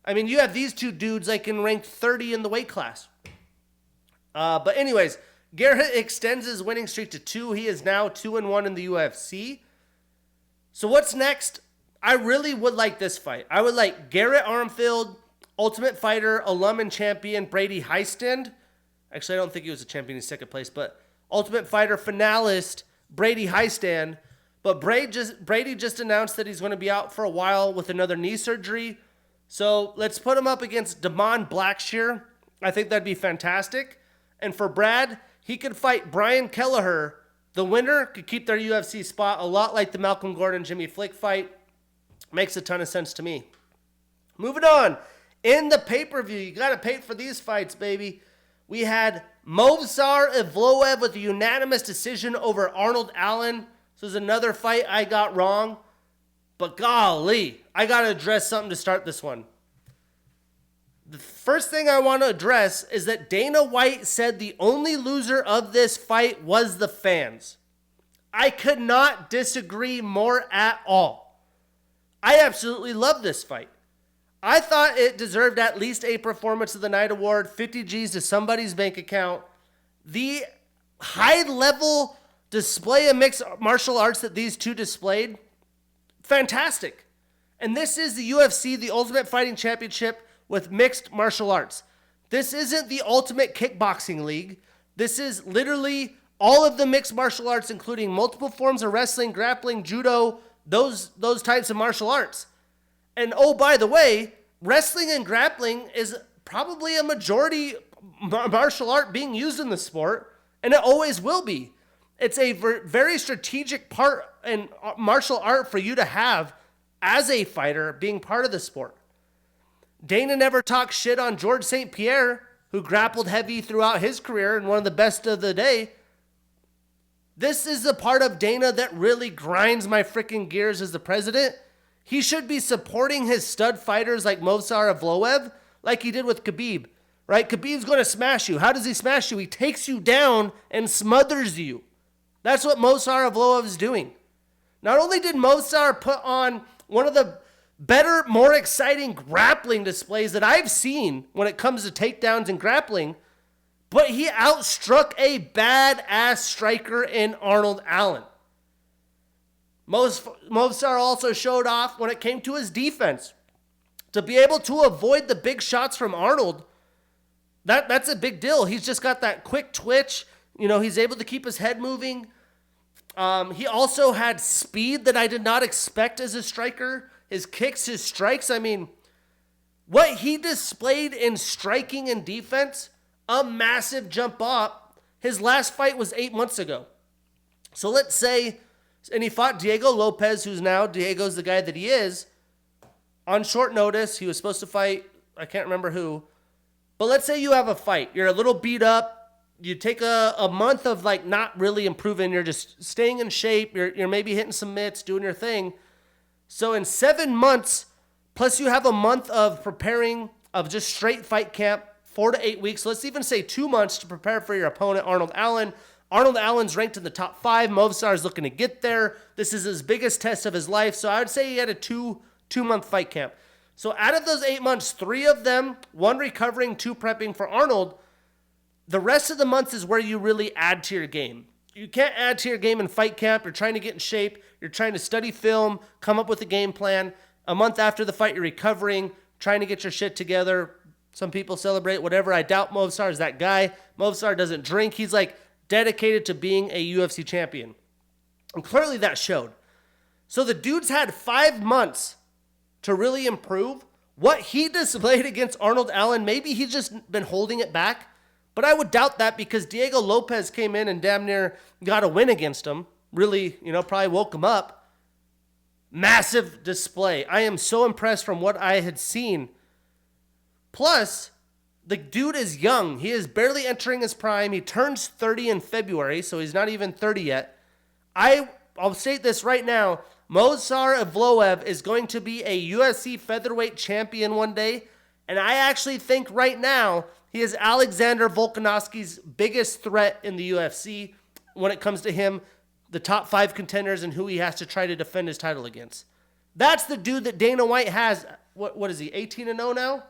I mean, you have these 2 dudes like in ranked 30 in the weight class. But anyways, Garrett extends his winning streak to 2. He is now 2-1 in the UFC. So what's next? I really would like this fight. I would like Garrett Armfield, Ultimate Fighter, alum and champion Brady Heistand. Actually, I don't think he was a champion in second place, but Ultimate Fighter finalist Brady Heistand. But Brady just announced that he's going to be out for a while with another knee surgery. So let's put him up against Damon Blackshear. I think that'd be fantastic. And for Brad, He could fight Brian Kelleher. The winner could keep their UFC spot, a lot like the Malcolm Gordon-Jimmy Flick fight. Makes a ton of sense to me. Moving on. In the pay-per-view, you got to pay for these fights, baby. We had Movsar Evloev with a unanimous decision over Arnold Allen. This was another fight I got wrong. But golly, I got to address something to start this one. The first thing I want to address is that Dana White said the only loser of this fight was the fans. I could not disagree more at all. I absolutely love this fight. I thought it deserved at least a Performance of the Night award, 50 G's to somebody's bank account. The high-level display of mixed martial arts that these two displayed, fantastic. And this is the UFC, the Ultimate Fighting Championship, with mixed martial arts. This isn't the Ultimate Kickboxing League. This is literally all of the mixed martial arts, including multiple forms of wrestling, grappling, judo, those types of martial arts. And oh, by the way, wrestling and grappling is probably a majority martial art being used in the sport, and it always will be. It's a very strategic part in martial art for you to have as a fighter being part of the sport. Dana never talked shit on George St. Pierre, who grappled heavy throughout his career and one of the best of the day. This is the part of Dana that really grinds my freaking gears as the president. He should be supporting his stud fighters like Movsar Evloev, like he did with Khabib, right? Khabib's going to smash you. How does he smash you? He takes you down and smothers you. That's what Movsar Evloev is doing. Not only did Movsar put on one of the better, more exciting grappling displays that I've seen when it comes to takedowns and grappling, but he outstruck a badass striker in Arnold Allen. Movsar also showed off when it came to his defense. To be able to avoid the big shots from Arnold, that's a big deal. He's just got that quick twitch. You know, he's able to keep his head moving. He also had speed that I did not expect as a striker. His kicks, his strikes. I mean, what he displayed in striking and defense, a massive jump up. His last fight was 8 months ago. So let's say, and he fought Diego Lopez, who's now, Diego's the guy that he is, on short notice. He was supposed to fight, I can't remember who. But let's say you have a fight. You're a little beat up. You take a month of like not really improving. You're just staying in shape. You're maybe hitting some mitts, doing your thing. So in 7 months, plus you have a month of preparing of just straight fight camp, 4 to 8 weeks. Let's even say 2 months to prepare for your opponent, Arnold Allen. Arnold Allen's ranked in the top 5. Movsar is looking to get there. This is his biggest test of his life. So I would say he had a two-month fight camp. So out of those 8 months, 3 of them, 1 recovering, 2 prepping for Arnold. The rest of the months is where you really add to your game. You can't add to your game in fight camp. You're trying to get in shape. You're trying to study film, come up with a game plan. A month after the fight, you're recovering, trying to get your shit together. Some people celebrate, whatever. I doubt Movsar is that guy. Movsar doesn't drink. He's like dedicated to being a UFC champion. And clearly that showed. So the dude's had 5 months to really improve. What he displayed against Arnold Allen, maybe he's just been holding it back. But I would doubt that because Diego Lopez came in and damn near got a win against him. Really, probably woke him up. Massive display. I am so impressed from what I had seen. Plus, the dude is young. He is barely entering his prime. He turns 30 in February, so he's not even 30 yet. I'll state this right now. Movsar Evloev is going to be a UFC featherweight champion one day. And I actually think right now he is Alexander Volkanovski's biggest threat in the UFC when it comes to him, the top 5 contenders and who he has to try to defend his title against. That's the dude that Dana White has. What is he, 18-0 now?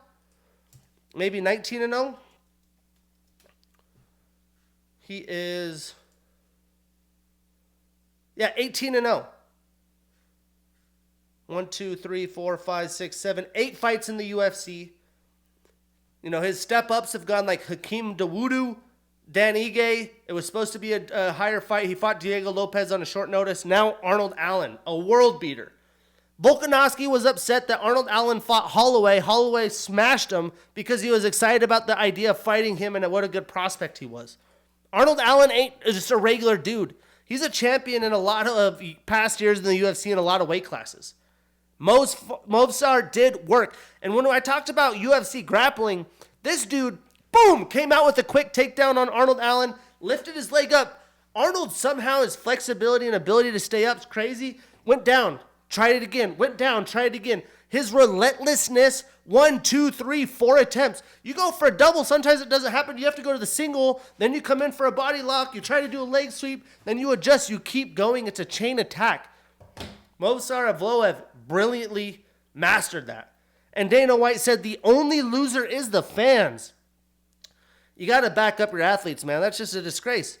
Maybe 19-0? He is, 18-0. 1, 2, 3, 4, 5, 6, 7, 8 fights in the UFC. His step-ups have gone like Hakeem Dawodu, Dan Ige. It was supposed to be a higher fight. He fought Diego Lopez on a short notice. Now Arnold Allen, a world beater. Volkanovski was upset that Arnold Allen fought Holloway. Holloway smashed him because he was excited about the idea of fighting him and what a good prospect he was. Arnold Allen ain't just a regular dude. He's a champion in a lot of past years in the UFC in a lot of weight classes. Movsar did work. And when I talked about UFC grappling, this dude, boom, came out with a quick takedown on Arnold Allen, lifted his leg up. Arnold somehow, his flexibility and ability to stay up is crazy. Went down, tried it again, went down, tried it again. His relentlessness, 1, 2, 3, 4 attempts. You go for a double, sometimes it doesn't happen. You have to go to the single, then you come in for a body lock, you try to do a leg sweep, then you adjust, you keep going. It's a chain attack. Movsar Evloev brilliantly mastered that. And Dana White said the only loser is the fans. You got to back up your athletes, man. That's just a disgrace.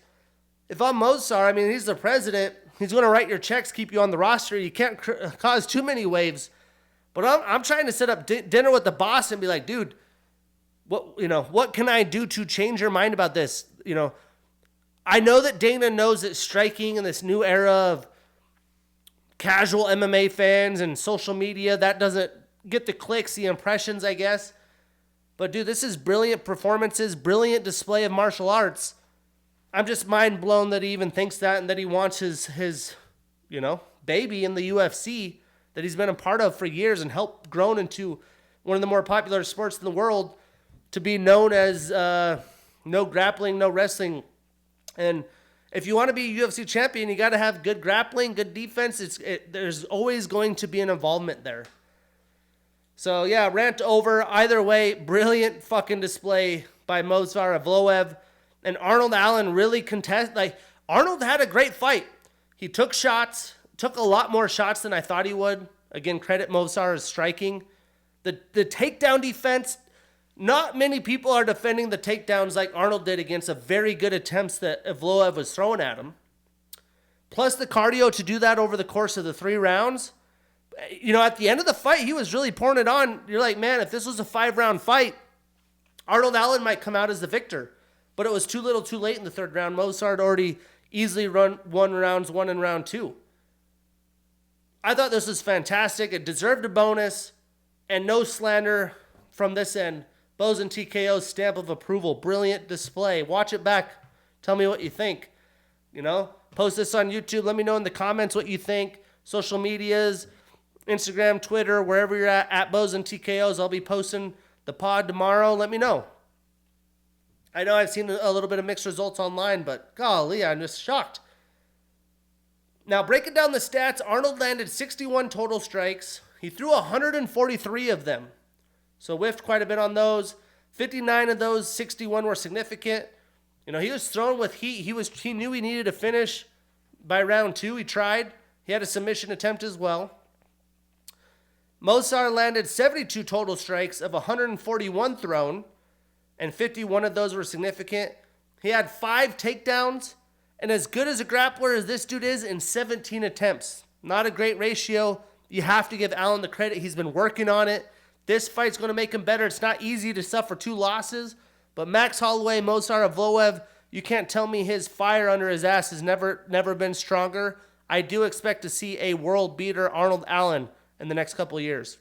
If I'm Movsar, I mean, he's the president. He's going to write your checks, keep you on the roster. You can't cause too many waves. But I'm trying to set up dinner with the boss and be like, dude, what can I do to change your mind about this? I know that Dana knows that striking in this new era of casual MMA fans and social media, that doesn't get the clicks, the impressions, I guess. But dude, this is brilliant performances, brilliant display of martial arts. I'm just mind blown that he even thinks that and that he wants his baby in the UFC that he's been a part of for years and helped grown into one of the more popular sports in the world to be known as no grappling, no wrestling. And if you want to be a UFC champion, you got to have good grappling, good defense. There's always going to be an involvement there. So yeah, rant over. Either way, brilliant fucking display by Movsar Evloev. And Arnold Allen really Arnold had a great fight. He took shots, took a lot more shots than I thought he would. Again, credit Movsar's striking. The takedown defense, not many people are defending the takedowns like Arnold did against a very good attempts that Evloev was throwing at him. Plus the cardio to do that over the course of the 3 rounds. At the end of the fight, he was really pouring it on. You're like, man, if this was a 5-round fight, Arnold Allen might come out as the victor. But it was too little too late in the 3rd round. Movsar had already easily won rounds 1 and round 2. I thought this was fantastic. It deserved a bonus. And no slander from this end. Bows and TKO's stamp of approval. Brilliant display. Watch it back. Tell me what you think. Post this on YouTube. Let me know in the comments what you think. Social medias, Instagram, Twitter, wherever you're at Bows and TKOs. I'll be posting the pod tomorrow. Let me know. I know I've seen a little bit of mixed results online, but golly, I'm just shocked. Now, breaking down the stats, Arnold landed 61 total strikes. He threw 143 of them. So whiffed quite a bit on those. 59 of those, 61 were significant. He was thrown with heat. He knew he needed to finish by round 2. He tried. He had a submission attempt as well. Movsar landed 72 total strikes of 141 thrown, and 51 of those were significant. He had 5 takedowns, and as good as a grappler as this dude is in 17 attempts. Not a great ratio. You have to give Allen the credit. He's been working on it. This fight's going to make him better. It's not easy to suffer 2 losses, but Max Holloway, Movsar Evloev, you can't tell me his fire under his ass has never been stronger. I do expect to see a world beater Arnold Allen in the next couple of years.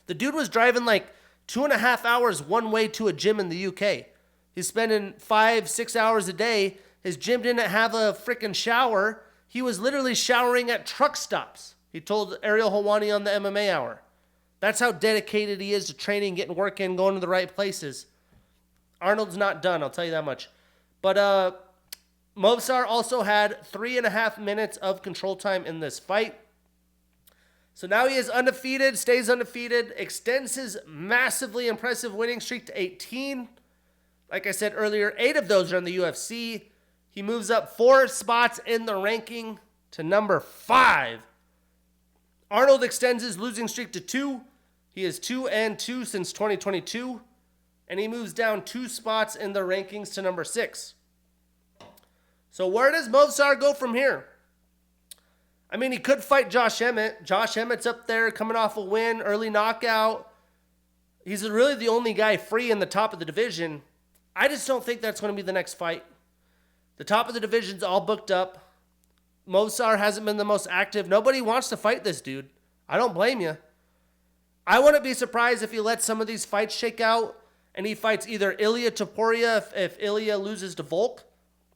The dude was driving like 2.5 hours one way to a gym in the UK. He's spending 5-6 hours a day. His gym didn't have a freaking shower. He was literally showering at truck stops. He told Ariel Helwani on the MMA Hour. That's how dedicated he is to training, getting work in, going to the right places. Arnold's not done, I'll tell you that much. But Movsar also had 3.5 minutes of control time in this fight. So now he is undefeated, stays undefeated, extends his massively impressive winning streak to 18. Like I said earlier, 8 of those are in the UFC. He moves up 4 spots in the ranking to number 5. Arnold extends his losing streak to 2. He is 2-2 since 2022. And he moves down 2 spots in the rankings to number 6. So where does Movsar go from here? I mean, he could fight Josh Emmett. Josh Emmett's up there coming off a win, early knockout. He's really the only guy free in the top of the division. I just don't think that's going to be the next fight. The top of the division's all booked up. Movsar hasn't been the most active. Nobody wants to fight this dude. I don't blame you. I wouldn't be surprised if he lets some of these fights shake out and he fights either Ilya Topuria if Ilya loses to Volk,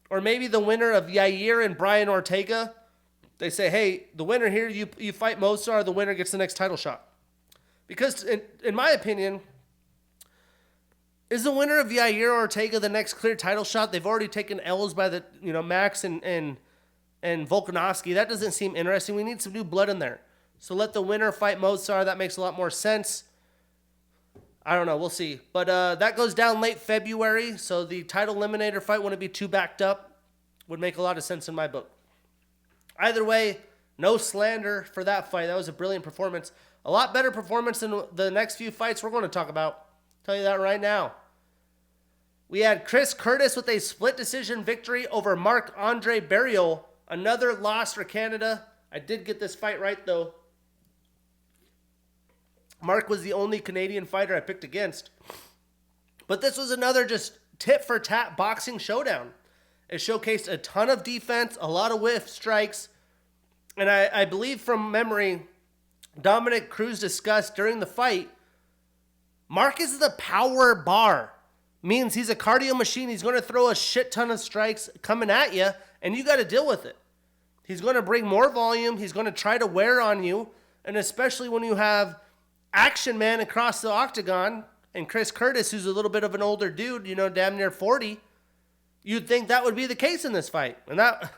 Or maybe the winner of Yair and Brian Ortega, they say, hey, the winner here, you fight Mozart, the winner gets the next title shot. Because in my opinion, is the winner of Yair Ortega the next clear title shot? They've already taken L's by the Max and Volkanovski. That doesn't seem interesting. We need some new blood in there. So let the winner fight Mozart. That makes a lot more sense. I don't know. We'll see. But that goes down late February. So the title eliminator fight wouldn't be too backed up. Would make a lot of sense in my book. Either way, no slander for that fight. That was a brilliant performance. A lot better performance than the next few fights we're going to talk about. Tell you that right now. We had Chris Curtis with a split decision victory over Marc-Andre Barriault. Another loss for Canada. I did get this fight right, though. Mark was the only Canadian fighter I picked against. But this was another just tit-for-tat boxing showdown. It showcased a ton of defense, a lot of whiff strikes. And I believe from memory, Dominic Cruz discussed during the fight, Mark is the power bar. Means he's a cardio machine. He's going to throw a shit ton of strikes coming at you, and you got to deal with it. He's going to bring more volume. He's going to try to wear on you. And especially when you have Action Man across the octagon and Chris Curtis, who's a little bit of an older dude, damn near 40, you'd think that would be the case in this fight. And that,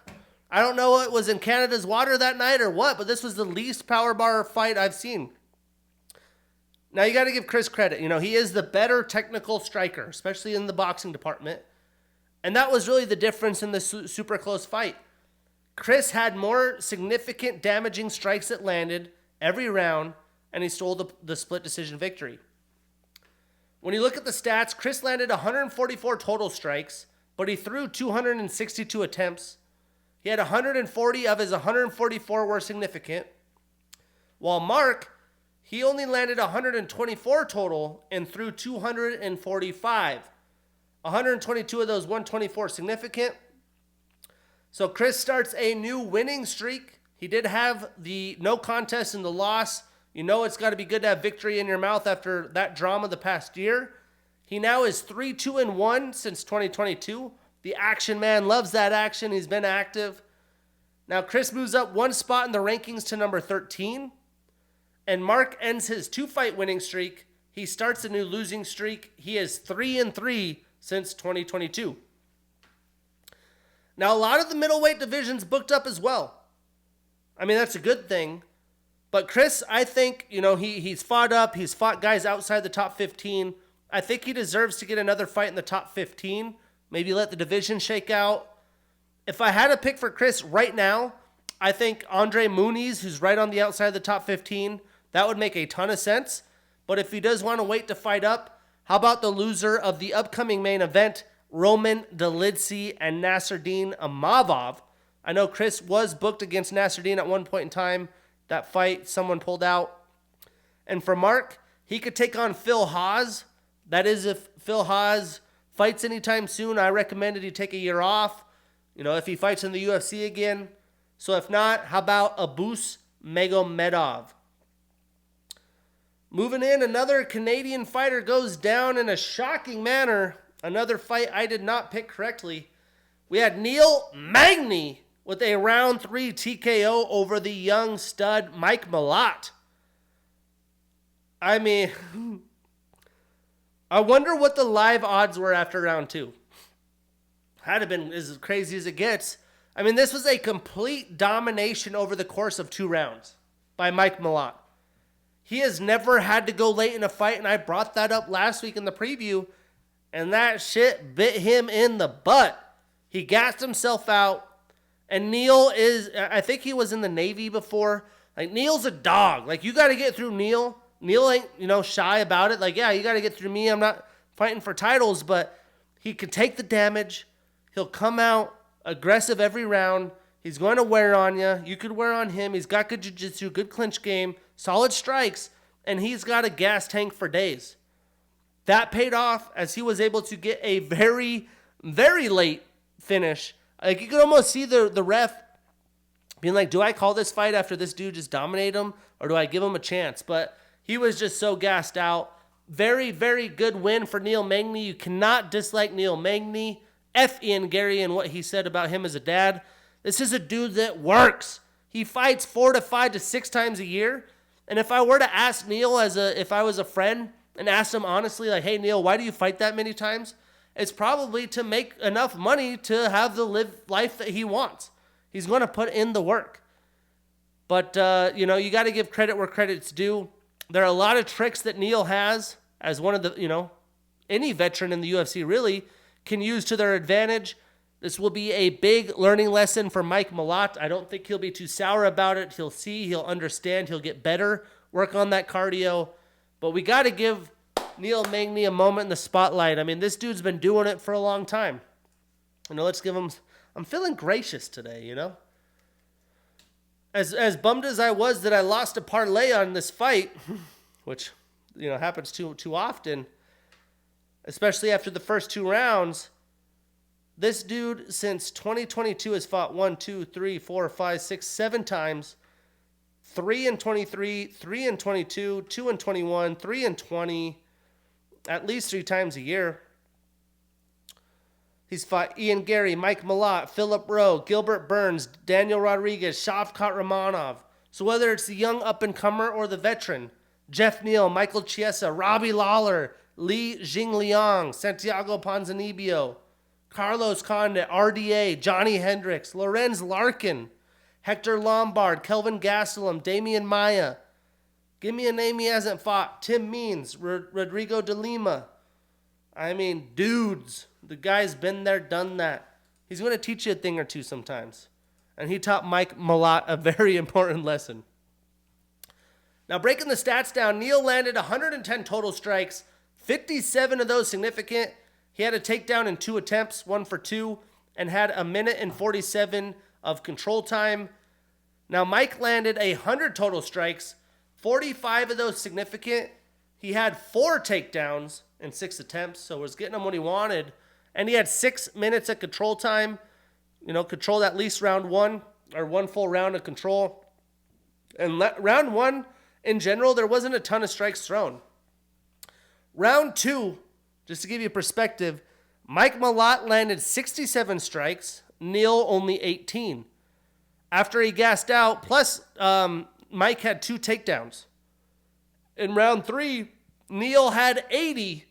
I don't know what was in Canada's water that night or what, but this was the least power bar fight I've seen. Now, you got to give Chris credit. He is the better technical striker, especially in the boxing department. And that was really the difference in the super close fight. Chris had more significant damaging strikes that landed every round, and he stole the split decision victory. When you look at the stats, Chris landed 144 total strikes, but he threw 262 attempts. He had 140 of his 144 were significant, while Mark, he only landed 124 total and threw 245. 122 of those 124 significant. So Chris starts a new winning streak. He did have the no contest and the loss. It's got to be good to have victory in your mouth after that drama the past year. He now is 3-2-1 since 2022. The Action Man loves that action. He's been active. Now Chris moves up one spot in the rankings to number 13. And Mark ends his 2-fight winning streak. He starts a new losing streak. He is 3-3 since 2022. Now, a lot of the middleweight division's booked up as well. I mean, that's a good thing. But Chris, I think, he's fought up. He's fought guys outside the top 15. I think he deserves to get another fight in the top 15. Maybe let the division shake out. If I had to pick for Chris right now, I think Andre Muniz, who's right on the outside of the top 15, that would make a ton of sense. But if he does want to wait to fight up, how about the loser of the upcoming main event, Roman Dolidze and Nasruddin Imavov? I know Chris was booked against Nasruddin at one point in time. That fight, someone pulled out. And for Mark, he could take on Phil Haas. That is, if Phil Haas fights anytime soon, I recommended he take a year off. If he fights in the UFC again. So if not, how about Abus Magomedov? Moving in, another Canadian fighter goes down in a shocking manner. Another fight I did not pick correctly. We had Neil Magny with a round 3 TKO over the young stud Mike Malott. I mean, I wonder what the live odds were after round 2. Had to have been as crazy as it gets. I mean, this was a complete domination over the course of 2 rounds by Mike Malott. He has never had to go late in a fight, and I brought that up last week in the preview, and that shit bit him in the butt. He gassed himself out, and Neil is, I think he was in the Navy before. Neil's a dog. You got to get through Neil. Neil ain't, shy about it. Yeah, you got to get through me. I'm not fighting for titles, but he can take the damage. He'll come out aggressive every round. He's going to wear on you. You could wear on him. He's got good jiu-jitsu, good clinch game, solid strikes, and he's got a gas tank for days. That paid off as he was able to get a very, very late finish. You could almost see the ref being like, do I call this fight after this dude just dominated him, or do I give him a chance? But he was just so gassed out. Very, very good win for Neil Magny. You cannot dislike Neil Magny. F. Ian Gary and what he said about him as a dad. This is a dude that works. He fights 4 to 5 to 6 times a year. And if I were to ask Neil if I was a friend and asked him honestly, like, hey, Neil, why do you fight that many times? It's probably to make enough money to have the life that he wants. He's going to put in the work. But, you got to give credit where credit's due. There are a lot of tricks that Neil has as one of the, any veteran in the UFC really can use to their advantage. This will be a big learning lesson for Mike Malott. I don't think he'll be too sour about it. He'll see, he'll understand, he'll get better, work on that cardio. But we got to give Neil Magny a moment in the spotlight. I mean, this dude's been doing it for a long time. Let's give him... I'm feeling gracious today, As bummed as I was that I lost a parlay on this fight, which, happens too often, especially after the first 2 rounds, this dude since 2022 has fought 1, 2, 3, 4, 5, 6, 7 times, 3 and 23, 3 and 22, 2 and 21, 3 and 20, at least 3 times a year. He's fought Ian Gary, Mike Malott, Philip Rowe, Gilbert Burns, Daniel Rodriguez, Shavkat Ramonov. So whether it's the young up-and-comer or the veteran, Jeff Neal, Michael Chiesa, Robbie Lawler, Li Jingliang, Santiago Ponzinibbio, Carlos Condit, RDA, Johnny Hendricks, Lorenz Larkin, Hector Lombard, Kelvin Gastelum, Damian Maia. Give me a name he hasn't fought. Tim Means, Rodrigo de Lima. I mean, dudes. The guy's been there, done that. He's going to teach you a thing or two sometimes. And he taught Mike Malott a very important lesson. Now, breaking the stats down, Neil landed 110 total strikes, 57 of those significant. He had a takedown in 2 attempts, 1 for 2, and had 1 minute and 47 of control time. Now, Mike landed 100 total strikes, 45 of those significant. He had 4 takedowns in 6 attempts, so was getting him what he wanted. And he had 6 minutes of control time. Controlled at least round 1, or 1 full round of control. And round 1, in general, there wasn't a ton of strikes thrown. Round 2, just to give you perspective, Mike Malott landed 67 strikes, Neil only 18. After he gassed out, plus Mike had 2 takedowns. In round 3, Neil had 80,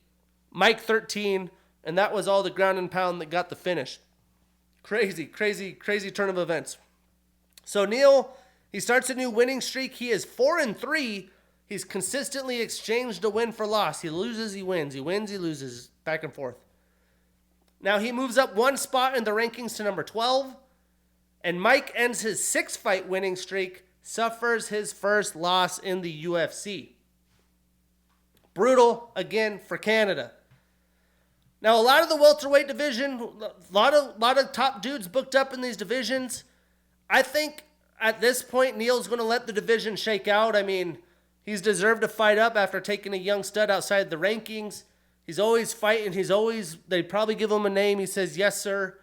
Mike 13, and that was all the ground and pound that got the finish. Crazy turn of events. So Neil, he starts a new winning streak. He is 4-3. He's consistently exchanged a win for loss. He loses, he wins. He wins, he loses. Back and forth. Now he moves up 1 spot in the rankings to number 12. And Mike ends his 6-fight winning streak, suffers his first loss in the UFC. Brutal, again, for Canada. Now, a lot of the welterweight division, a lot of top dudes booked up in these divisions. I think at this point, Neil's going to let the division shake out. I mean, he's deserved to fight up after taking a young stud outside the rankings. He's always fighting. They probably give him a name. He says, yes, sir.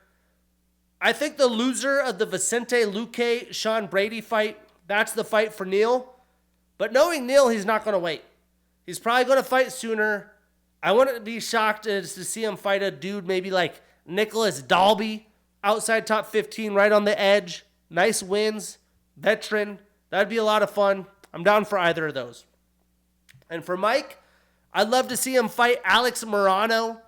I think the loser of the Vicente Luque, Sean Brady fight, that's the fight for Neil. But knowing Neil, he's not going to wait. He's probably going to fight sooner. I wouldn't be shocked to see him fight a dude maybe like Nicholas Dalby, outside top 15, right on the edge. Nice wins, veteran. That'd be a lot of fun. I'm down for either of those. And for Mike, I'd love to see him fight Alex Morano.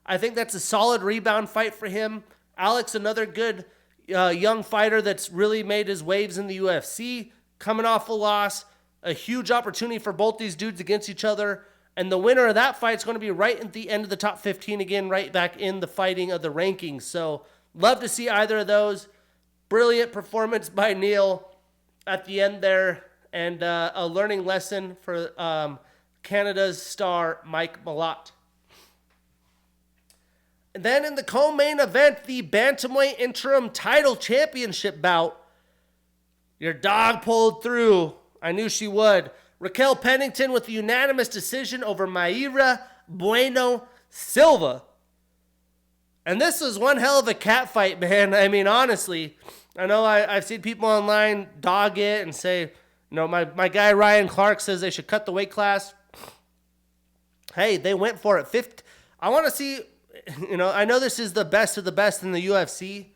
I think that's a solid rebound fight for him. Alex, another good young fighter that's really made his waves in the UFC, coming off a loss. A huge opportunity for both these dudes against each other. And the winner of that fight is going to be right at the end of the top 15 again, right back in the fighting of the rankings. So love to see either of those. Brilliant performance by Neil at the end there. And a learning lesson for Canada's star, Mike Malott. And then in the co-main event, the Bantamweight Interim Title Championship bout. Your dog pulled through. I knew she would. Raquel Pennington with a unanimous decision over Mayra Bueno Silva. And this was one hell of a cat fight, man. I mean, honestly, I know I've seen people online dog it and say, my guy Ryan Clark says they should cut the weight class. Hey, they went for it. I want to see I know this is the best of the best in the UFC,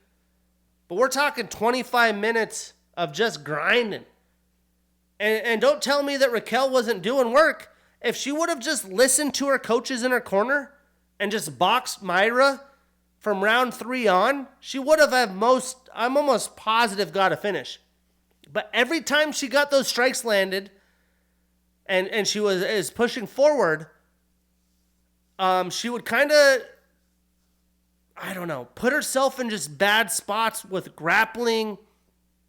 but we're talking 25 minutes of just grinding. And don't tell me that Raquel wasn't doing work. If she would have just listened to her coaches in her corner and just boxed Myra from round 3 on, she would have I'm almost positive, got a finish. But every time she got those strikes landed and she is pushing forward, she would kind of, I don't know, put herself in just bad spots with grappling,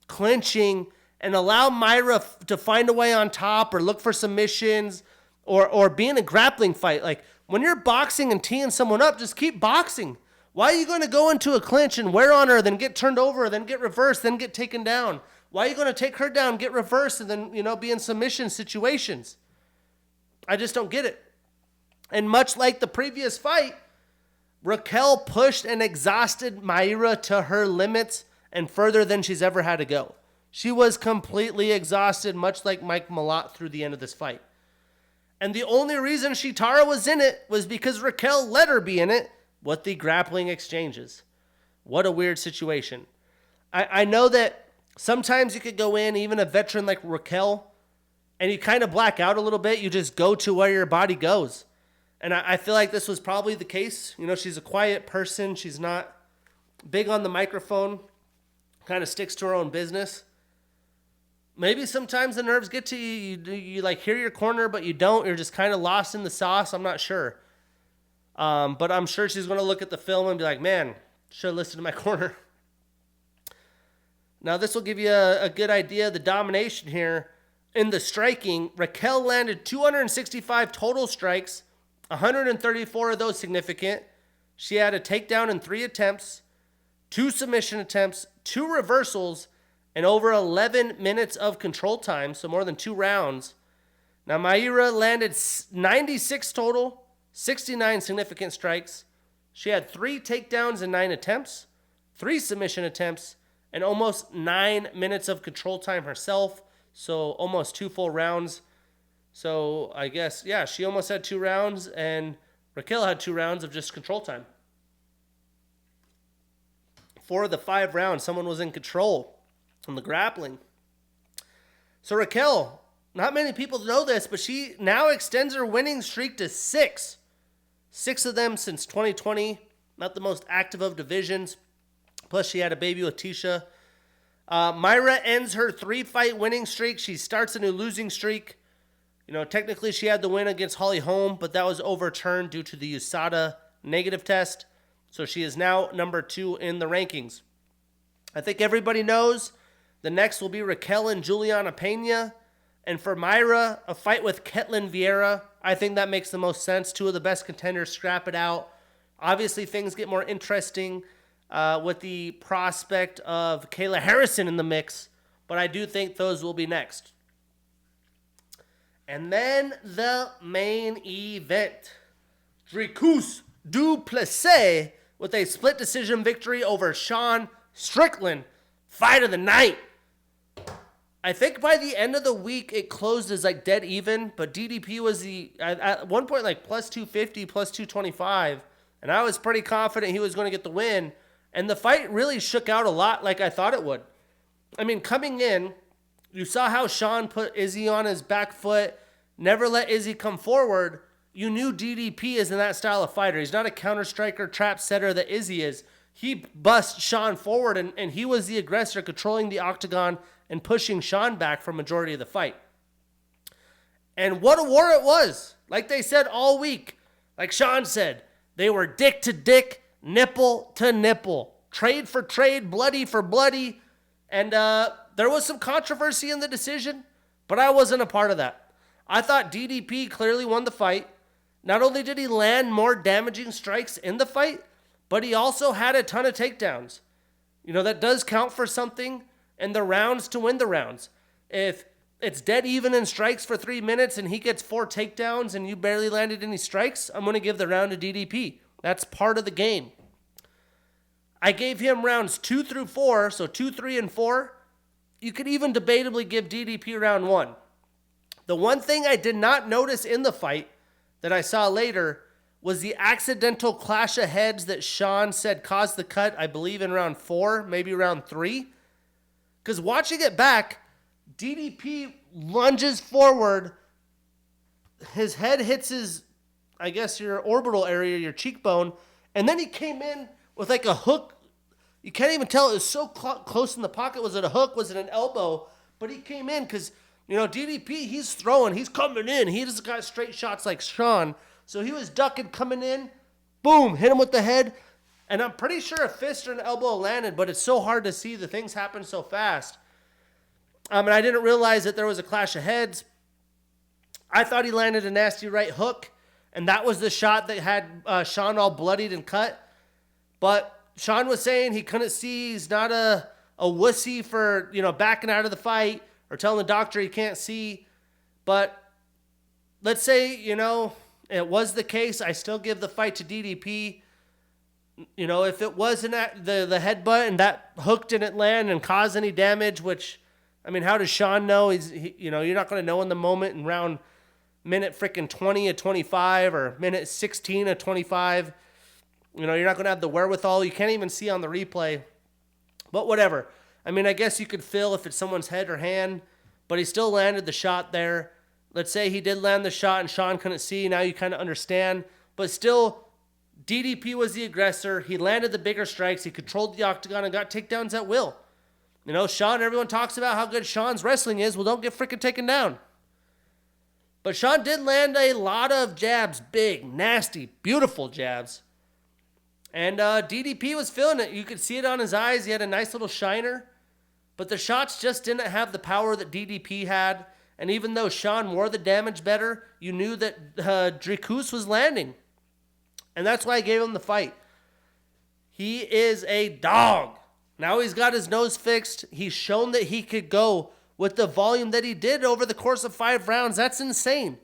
clinching, and allow Myra to find a way on top or look for submissions or be in a grappling fight. Like, when you're boxing and teeing someone up, just keep boxing. Why are you going to go into a clinch and wear on her, then get turned over, then get reversed, then get taken down? Why are you going to take her down, get reversed, and then, be in submission situations? I just don't get it. And much like the previous fight, Raquel pushed and exhausted Myra to her limits and further than she's ever had to go. She was completely exhausted, much like Mike Malott through the end of this fight. And the only reason Shitara was in it was because Raquel let her be in it with the grappling exchanges. What a weird situation. I know that sometimes you could go in, even a veteran like Raquel, and you kind of black out a little bit. You just go to where your body goes. And I feel like this was probably the case. She's a quiet person. She's not big on the microphone, kind of sticks to her own business. Maybe sometimes the nerves get to you. You like hear your corner, but you don't. You're just kind of lost in the sauce. I'm not sure. But I'm sure she's going to look at the film and be like, man, should have listened to my corner. Now, this will give you a good idea of the domination here. In the striking, Raquel landed 265 total strikes, 134 of those significant. She had a takedown in 3 attempts, 2 submission attempts, 2 reversals, and over 11 minutes of control time, so more than 2 rounds. Now, Myra landed 96 total, 69 significant strikes. She had 3 takedowns in 9 attempts, 3 submission attempts, and almost 9 minutes of control time herself, so almost 2 full rounds. So I guess, yeah, she almost had 2 rounds, and Raquel had 2 rounds of just control time. 4 of the 5 rounds, someone was in control on the grappling. So Raquel, not many people know this, but she now extends her winning streak to 6. 6 of them since 2020. Not the most active of divisions. Plus, she had a baby with Tisha. Myra ends her 3-fight winning streak. She starts a new losing streak. Technically she had the win against Holly Holm, but that was overturned due to the USADA negative test. So she is now number 2 in the rankings. I think everybody knows the next will be Raquel and Juliana Pena. And for Myra, a fight with Ketlin Vieira. I think that makes the most sense. 2 of the best contenders scrap it out. Obviously, things get more interesting with the prospect of Kayla Harrison in the mix. But I do think those will be next. And then the main event. Dricus du Plessis with a split decision victory over Sean Strickland. Fight of the night. I think by the end of the week, it closed as like dead even, but DDP was at one point like plus 250, plus 225, and I was pretty confident he was going to get the win, and the fight really shook out a lot like I thought it would. I mean, coming in, you saw how Sean put Izzy on his back foot, never let Izzy come forward. You knew DDP isn't that style of fighter. He's not a counter striker, trap setter that Izzy is. He bust Sean forward, and he was the aggressor, controlling the octagon and pushing Sean back for majority of the fight. And what a war it was. Like they said all week, like Sean said, they were dick to dick, nipple to nipple, trade for trade, bloody for bloody. And there was some controversy in the decision, but I wasn't a part of that. I thought DDP clearly won the fight. Not only did he land more damaging strikes in the fight, but he also had a ton of takedowns. That does count for something. And the rounds to win the rounds. If it's dead even in strikes for 3 minutes and he gets 4 takedowns and you barely landed any strikes, I'm going to give the round to DDP. That's part of the game. I gave him rounds 2 through 4, so 2, 3, and 4. You could even debatably give DDP round 1. The one thing I did not notice in the fight that I saw later was the accidental clash of heads that Sean said caused the cut, I believe, in round 4, maybe round 3. Because watching it back, DDP lunges forward. His head hits his, I guess, your orbital area, your cheekbone. And then he came in with like a hook. You can't even tell. It was so close in the pocket. Was it a hook? Was it an elbow? But he came in because, DDP, he's throwing. He's coming in. He just got straight shots like Sean. So he was ducking, coming in. Boom, hit him with the head. And I'm pretty sure a fist or an elbow landed, but it's so hard to see. The things happen so fast. And I didn't realize that there was a clash of heads. I thought he landed a nasty right hook, and that was the shot that had Sean all bloodied and cut. But Sean was saying he couldn't see. He's not a wussy for, backing out of the fight or telling the doctor he can't see. But let's say, it was the case. I still give the fight to DDP. If it wasn't the headbutt and that hook didn't land and cause any damage, which, how does Sean know? You're not going to know in the moment in round minute freaking 20 of 25 or minute 16 of 25. You're not going to have the wherewithal. You can't even see on the replay. But whatever. I guess you could feel if it's someone's head or hand, but he still landed the shot there. Let's say he did land the shot and Sean couldn't see. Now you kind of understand. But still, DDP was the aggressor. He landed the bigger strikes. He controlled the octagon and got takedowns at will. Sean, everyone talks about how good Sean's wrestling is. Well, don't get freaking taken down. But Sean did land a lot of jabs. Big, nasty, beautiful jabs. And DDP was feeling it. You could see it on his eyes. He had a nice little shiner. But the shots just didn't have the power that DDP had. And even though Sean wore the damage better, you knew that Dricus was landing. And that's why I gave him the fight. He is a dog. Now he's got his nose fixed. He's shown that he could go with the volume that he did over the course of 5 rounds. That's insane.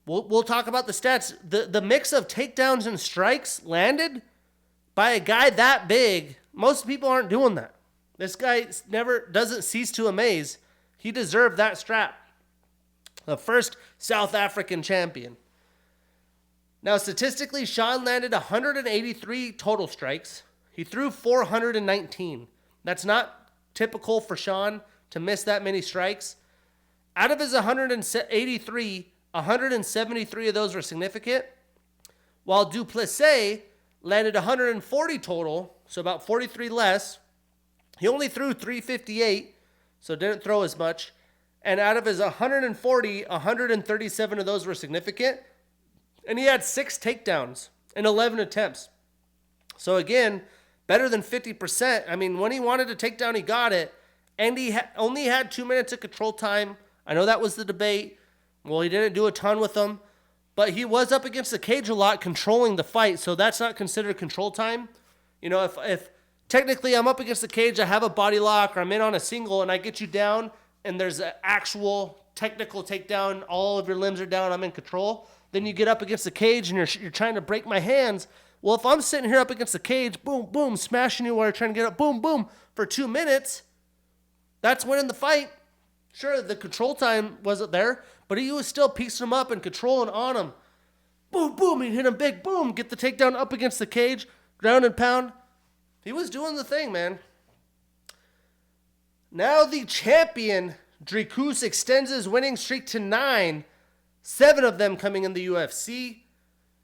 We'll talk about the stats. The mix of takedowns and strikes landed by a guy that big. Most people aren't doing that. This guy doesn't cease to amaze. He deserved that strap. The first South African champion. Now, statistically, Sean landed 183 total strikes. He threw 419. That's not typical for Sean to miss that many strikes. Out of his 183, 173 of those were significant, while Duplessis landed 140 total, so about 43 less. He only threw 358, so didn't throw as much. And out of his 140, 137 of those were significant. And he had 6 takedowns in 11 attempts. So again, better than 50%. When he wanted a takedown, he got it. And he only had 2 minutes of control time. I know that was the debate. Well, he didn't do a ton with them. But he was up against the cage a lot, controlling the fight. So that's not considered control time. If technically I'm up against the cage, I have a body lock, or I'm in on a single, and I get you down, and there's an actual technical takedown, all of your limbs are down, I'm in control. Then you get up against the cage, and you're trying to break my hands. Well, if I'm sitting here up against the cage, boom, boom, smashing you while you're trying to get up, boom, boom, for 2 minutes, that's winning the fight. Sure, the control time wasn't there, but he was still piecing him up and controlling on him. Boom, boom, he hit him big, boom, get the takedown up against the cage, ground and pound. He was doing the thing, man. Now the champion, Dricus, extends his winning streak to 9, 7 of them coming in the UFC.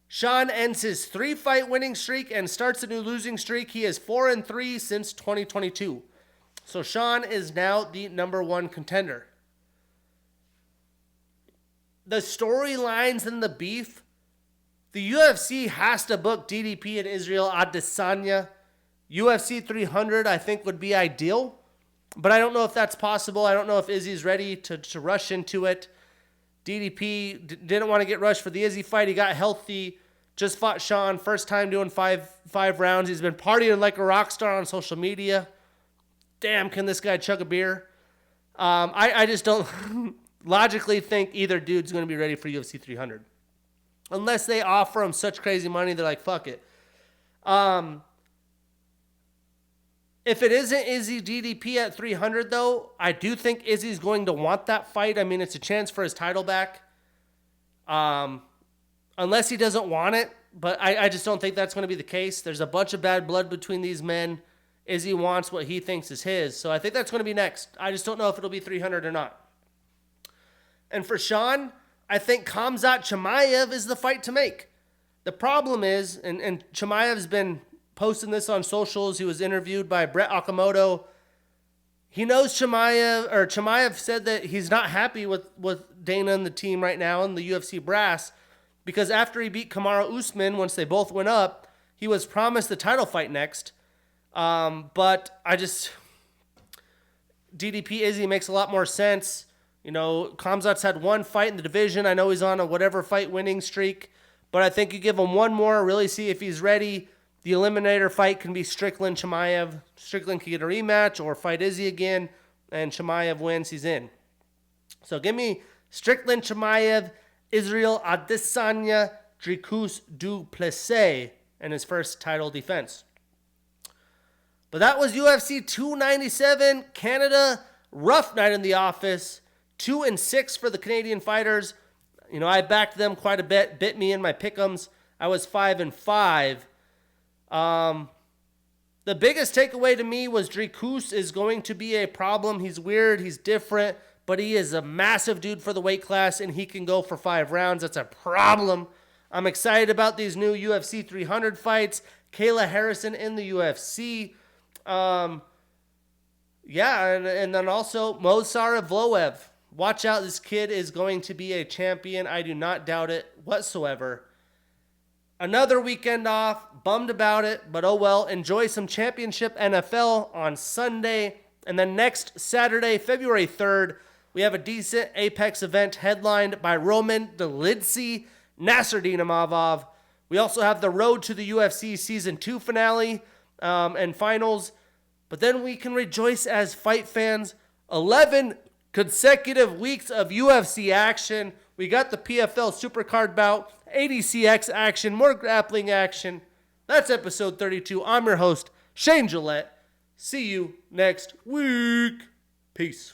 Sean ends his 3-fight winning streak and starts a new losing streak. He is 4-3 since 2022. So Sean is now the number 1 contender. The storylines and the beef, the UFC has to book DDP and Israel Adesanya. UFC 300, I think, would be ideal. But I don't know if that's possible. I don't know if Izzy's ready to rush into it. DDP didn't want to get rushed for the Izzy fight. He got healthy. Just fought Sean. First time doing five rounds. He's been partying like a rock star on social media. Damn, can this guy chug a beer? I just don't logically think either dude's going to be ready for UFC 300. Unless they offer him such crazy money, they're like, fuck it. If it isn't Izzy DDP at 300, though, I do think Izzy's going to want that fight. It's a chance for his title back. unless he doesn't want it. But I just don't think that's going to be the case. There's a bunch of bad blood between these men. Izzy wants what he thinks is his. So I think that's going to be next. I just don't know if it'll be 300 or not. And for Sean, I think Khamzat Chimaev is the fight to make. The problem is, and Chimaev's been posting this on socials. He was interviewed by Brett Okamoto. He knows Chimaev said that he's not happy with Dana and the team right now and the UFC brass, because after he beat Kamaru Usman, once they both went up, he was promised the title fight next. But DDP Izzy makes a lot more sense. You know, Khamzat's had one fight in the division. I know he's on a whatever fight winning streak, but I think you give him one more, really see if he's ready. The eliminator fight can be Strickland Chimaev. Strickland can get a rematch or fight Izzy again, and Chimaev wins, he's in. So give me Strickland Chimaev, Israel Adesanya, Dricus du Plessis in his first title defense. But that was UFC 297, Canada. Rough night in the office. 2-6 for the Canadian fighters. You know, I backed them quite a bit. Bit me in my pick'ems. I was 5-5. The biggest takeaway to me was Dricus is going to be a problem. He's weird. He's different. But he is a massive dude for the weight class, and he can go for 5 rounds. That's a problem. I'm excited about these new UFC 300 fights. Kayla Harrison in the UFC. And then also Movsar Evloev. Watch out, this kid is going to be a champion. I do not doubt it whatsoever. Another weekend off, bummed about it, but oh well. Enjoy some championship NFL on Sunday. And then next Saturday, February 3rd, we have a decent Apex event headlined by Roman Dolidze, Nasruddin Imavov. We also have the Road to the UFC Season 2 finale and finals. But then we can rejoice as fight fans. 11 consecutive weeks of UFC action. We got the PFL Supercard bout, ADCX action, more grappling action. That's episode 32. I'm your host, Shane Gillette. See you next week. Peace.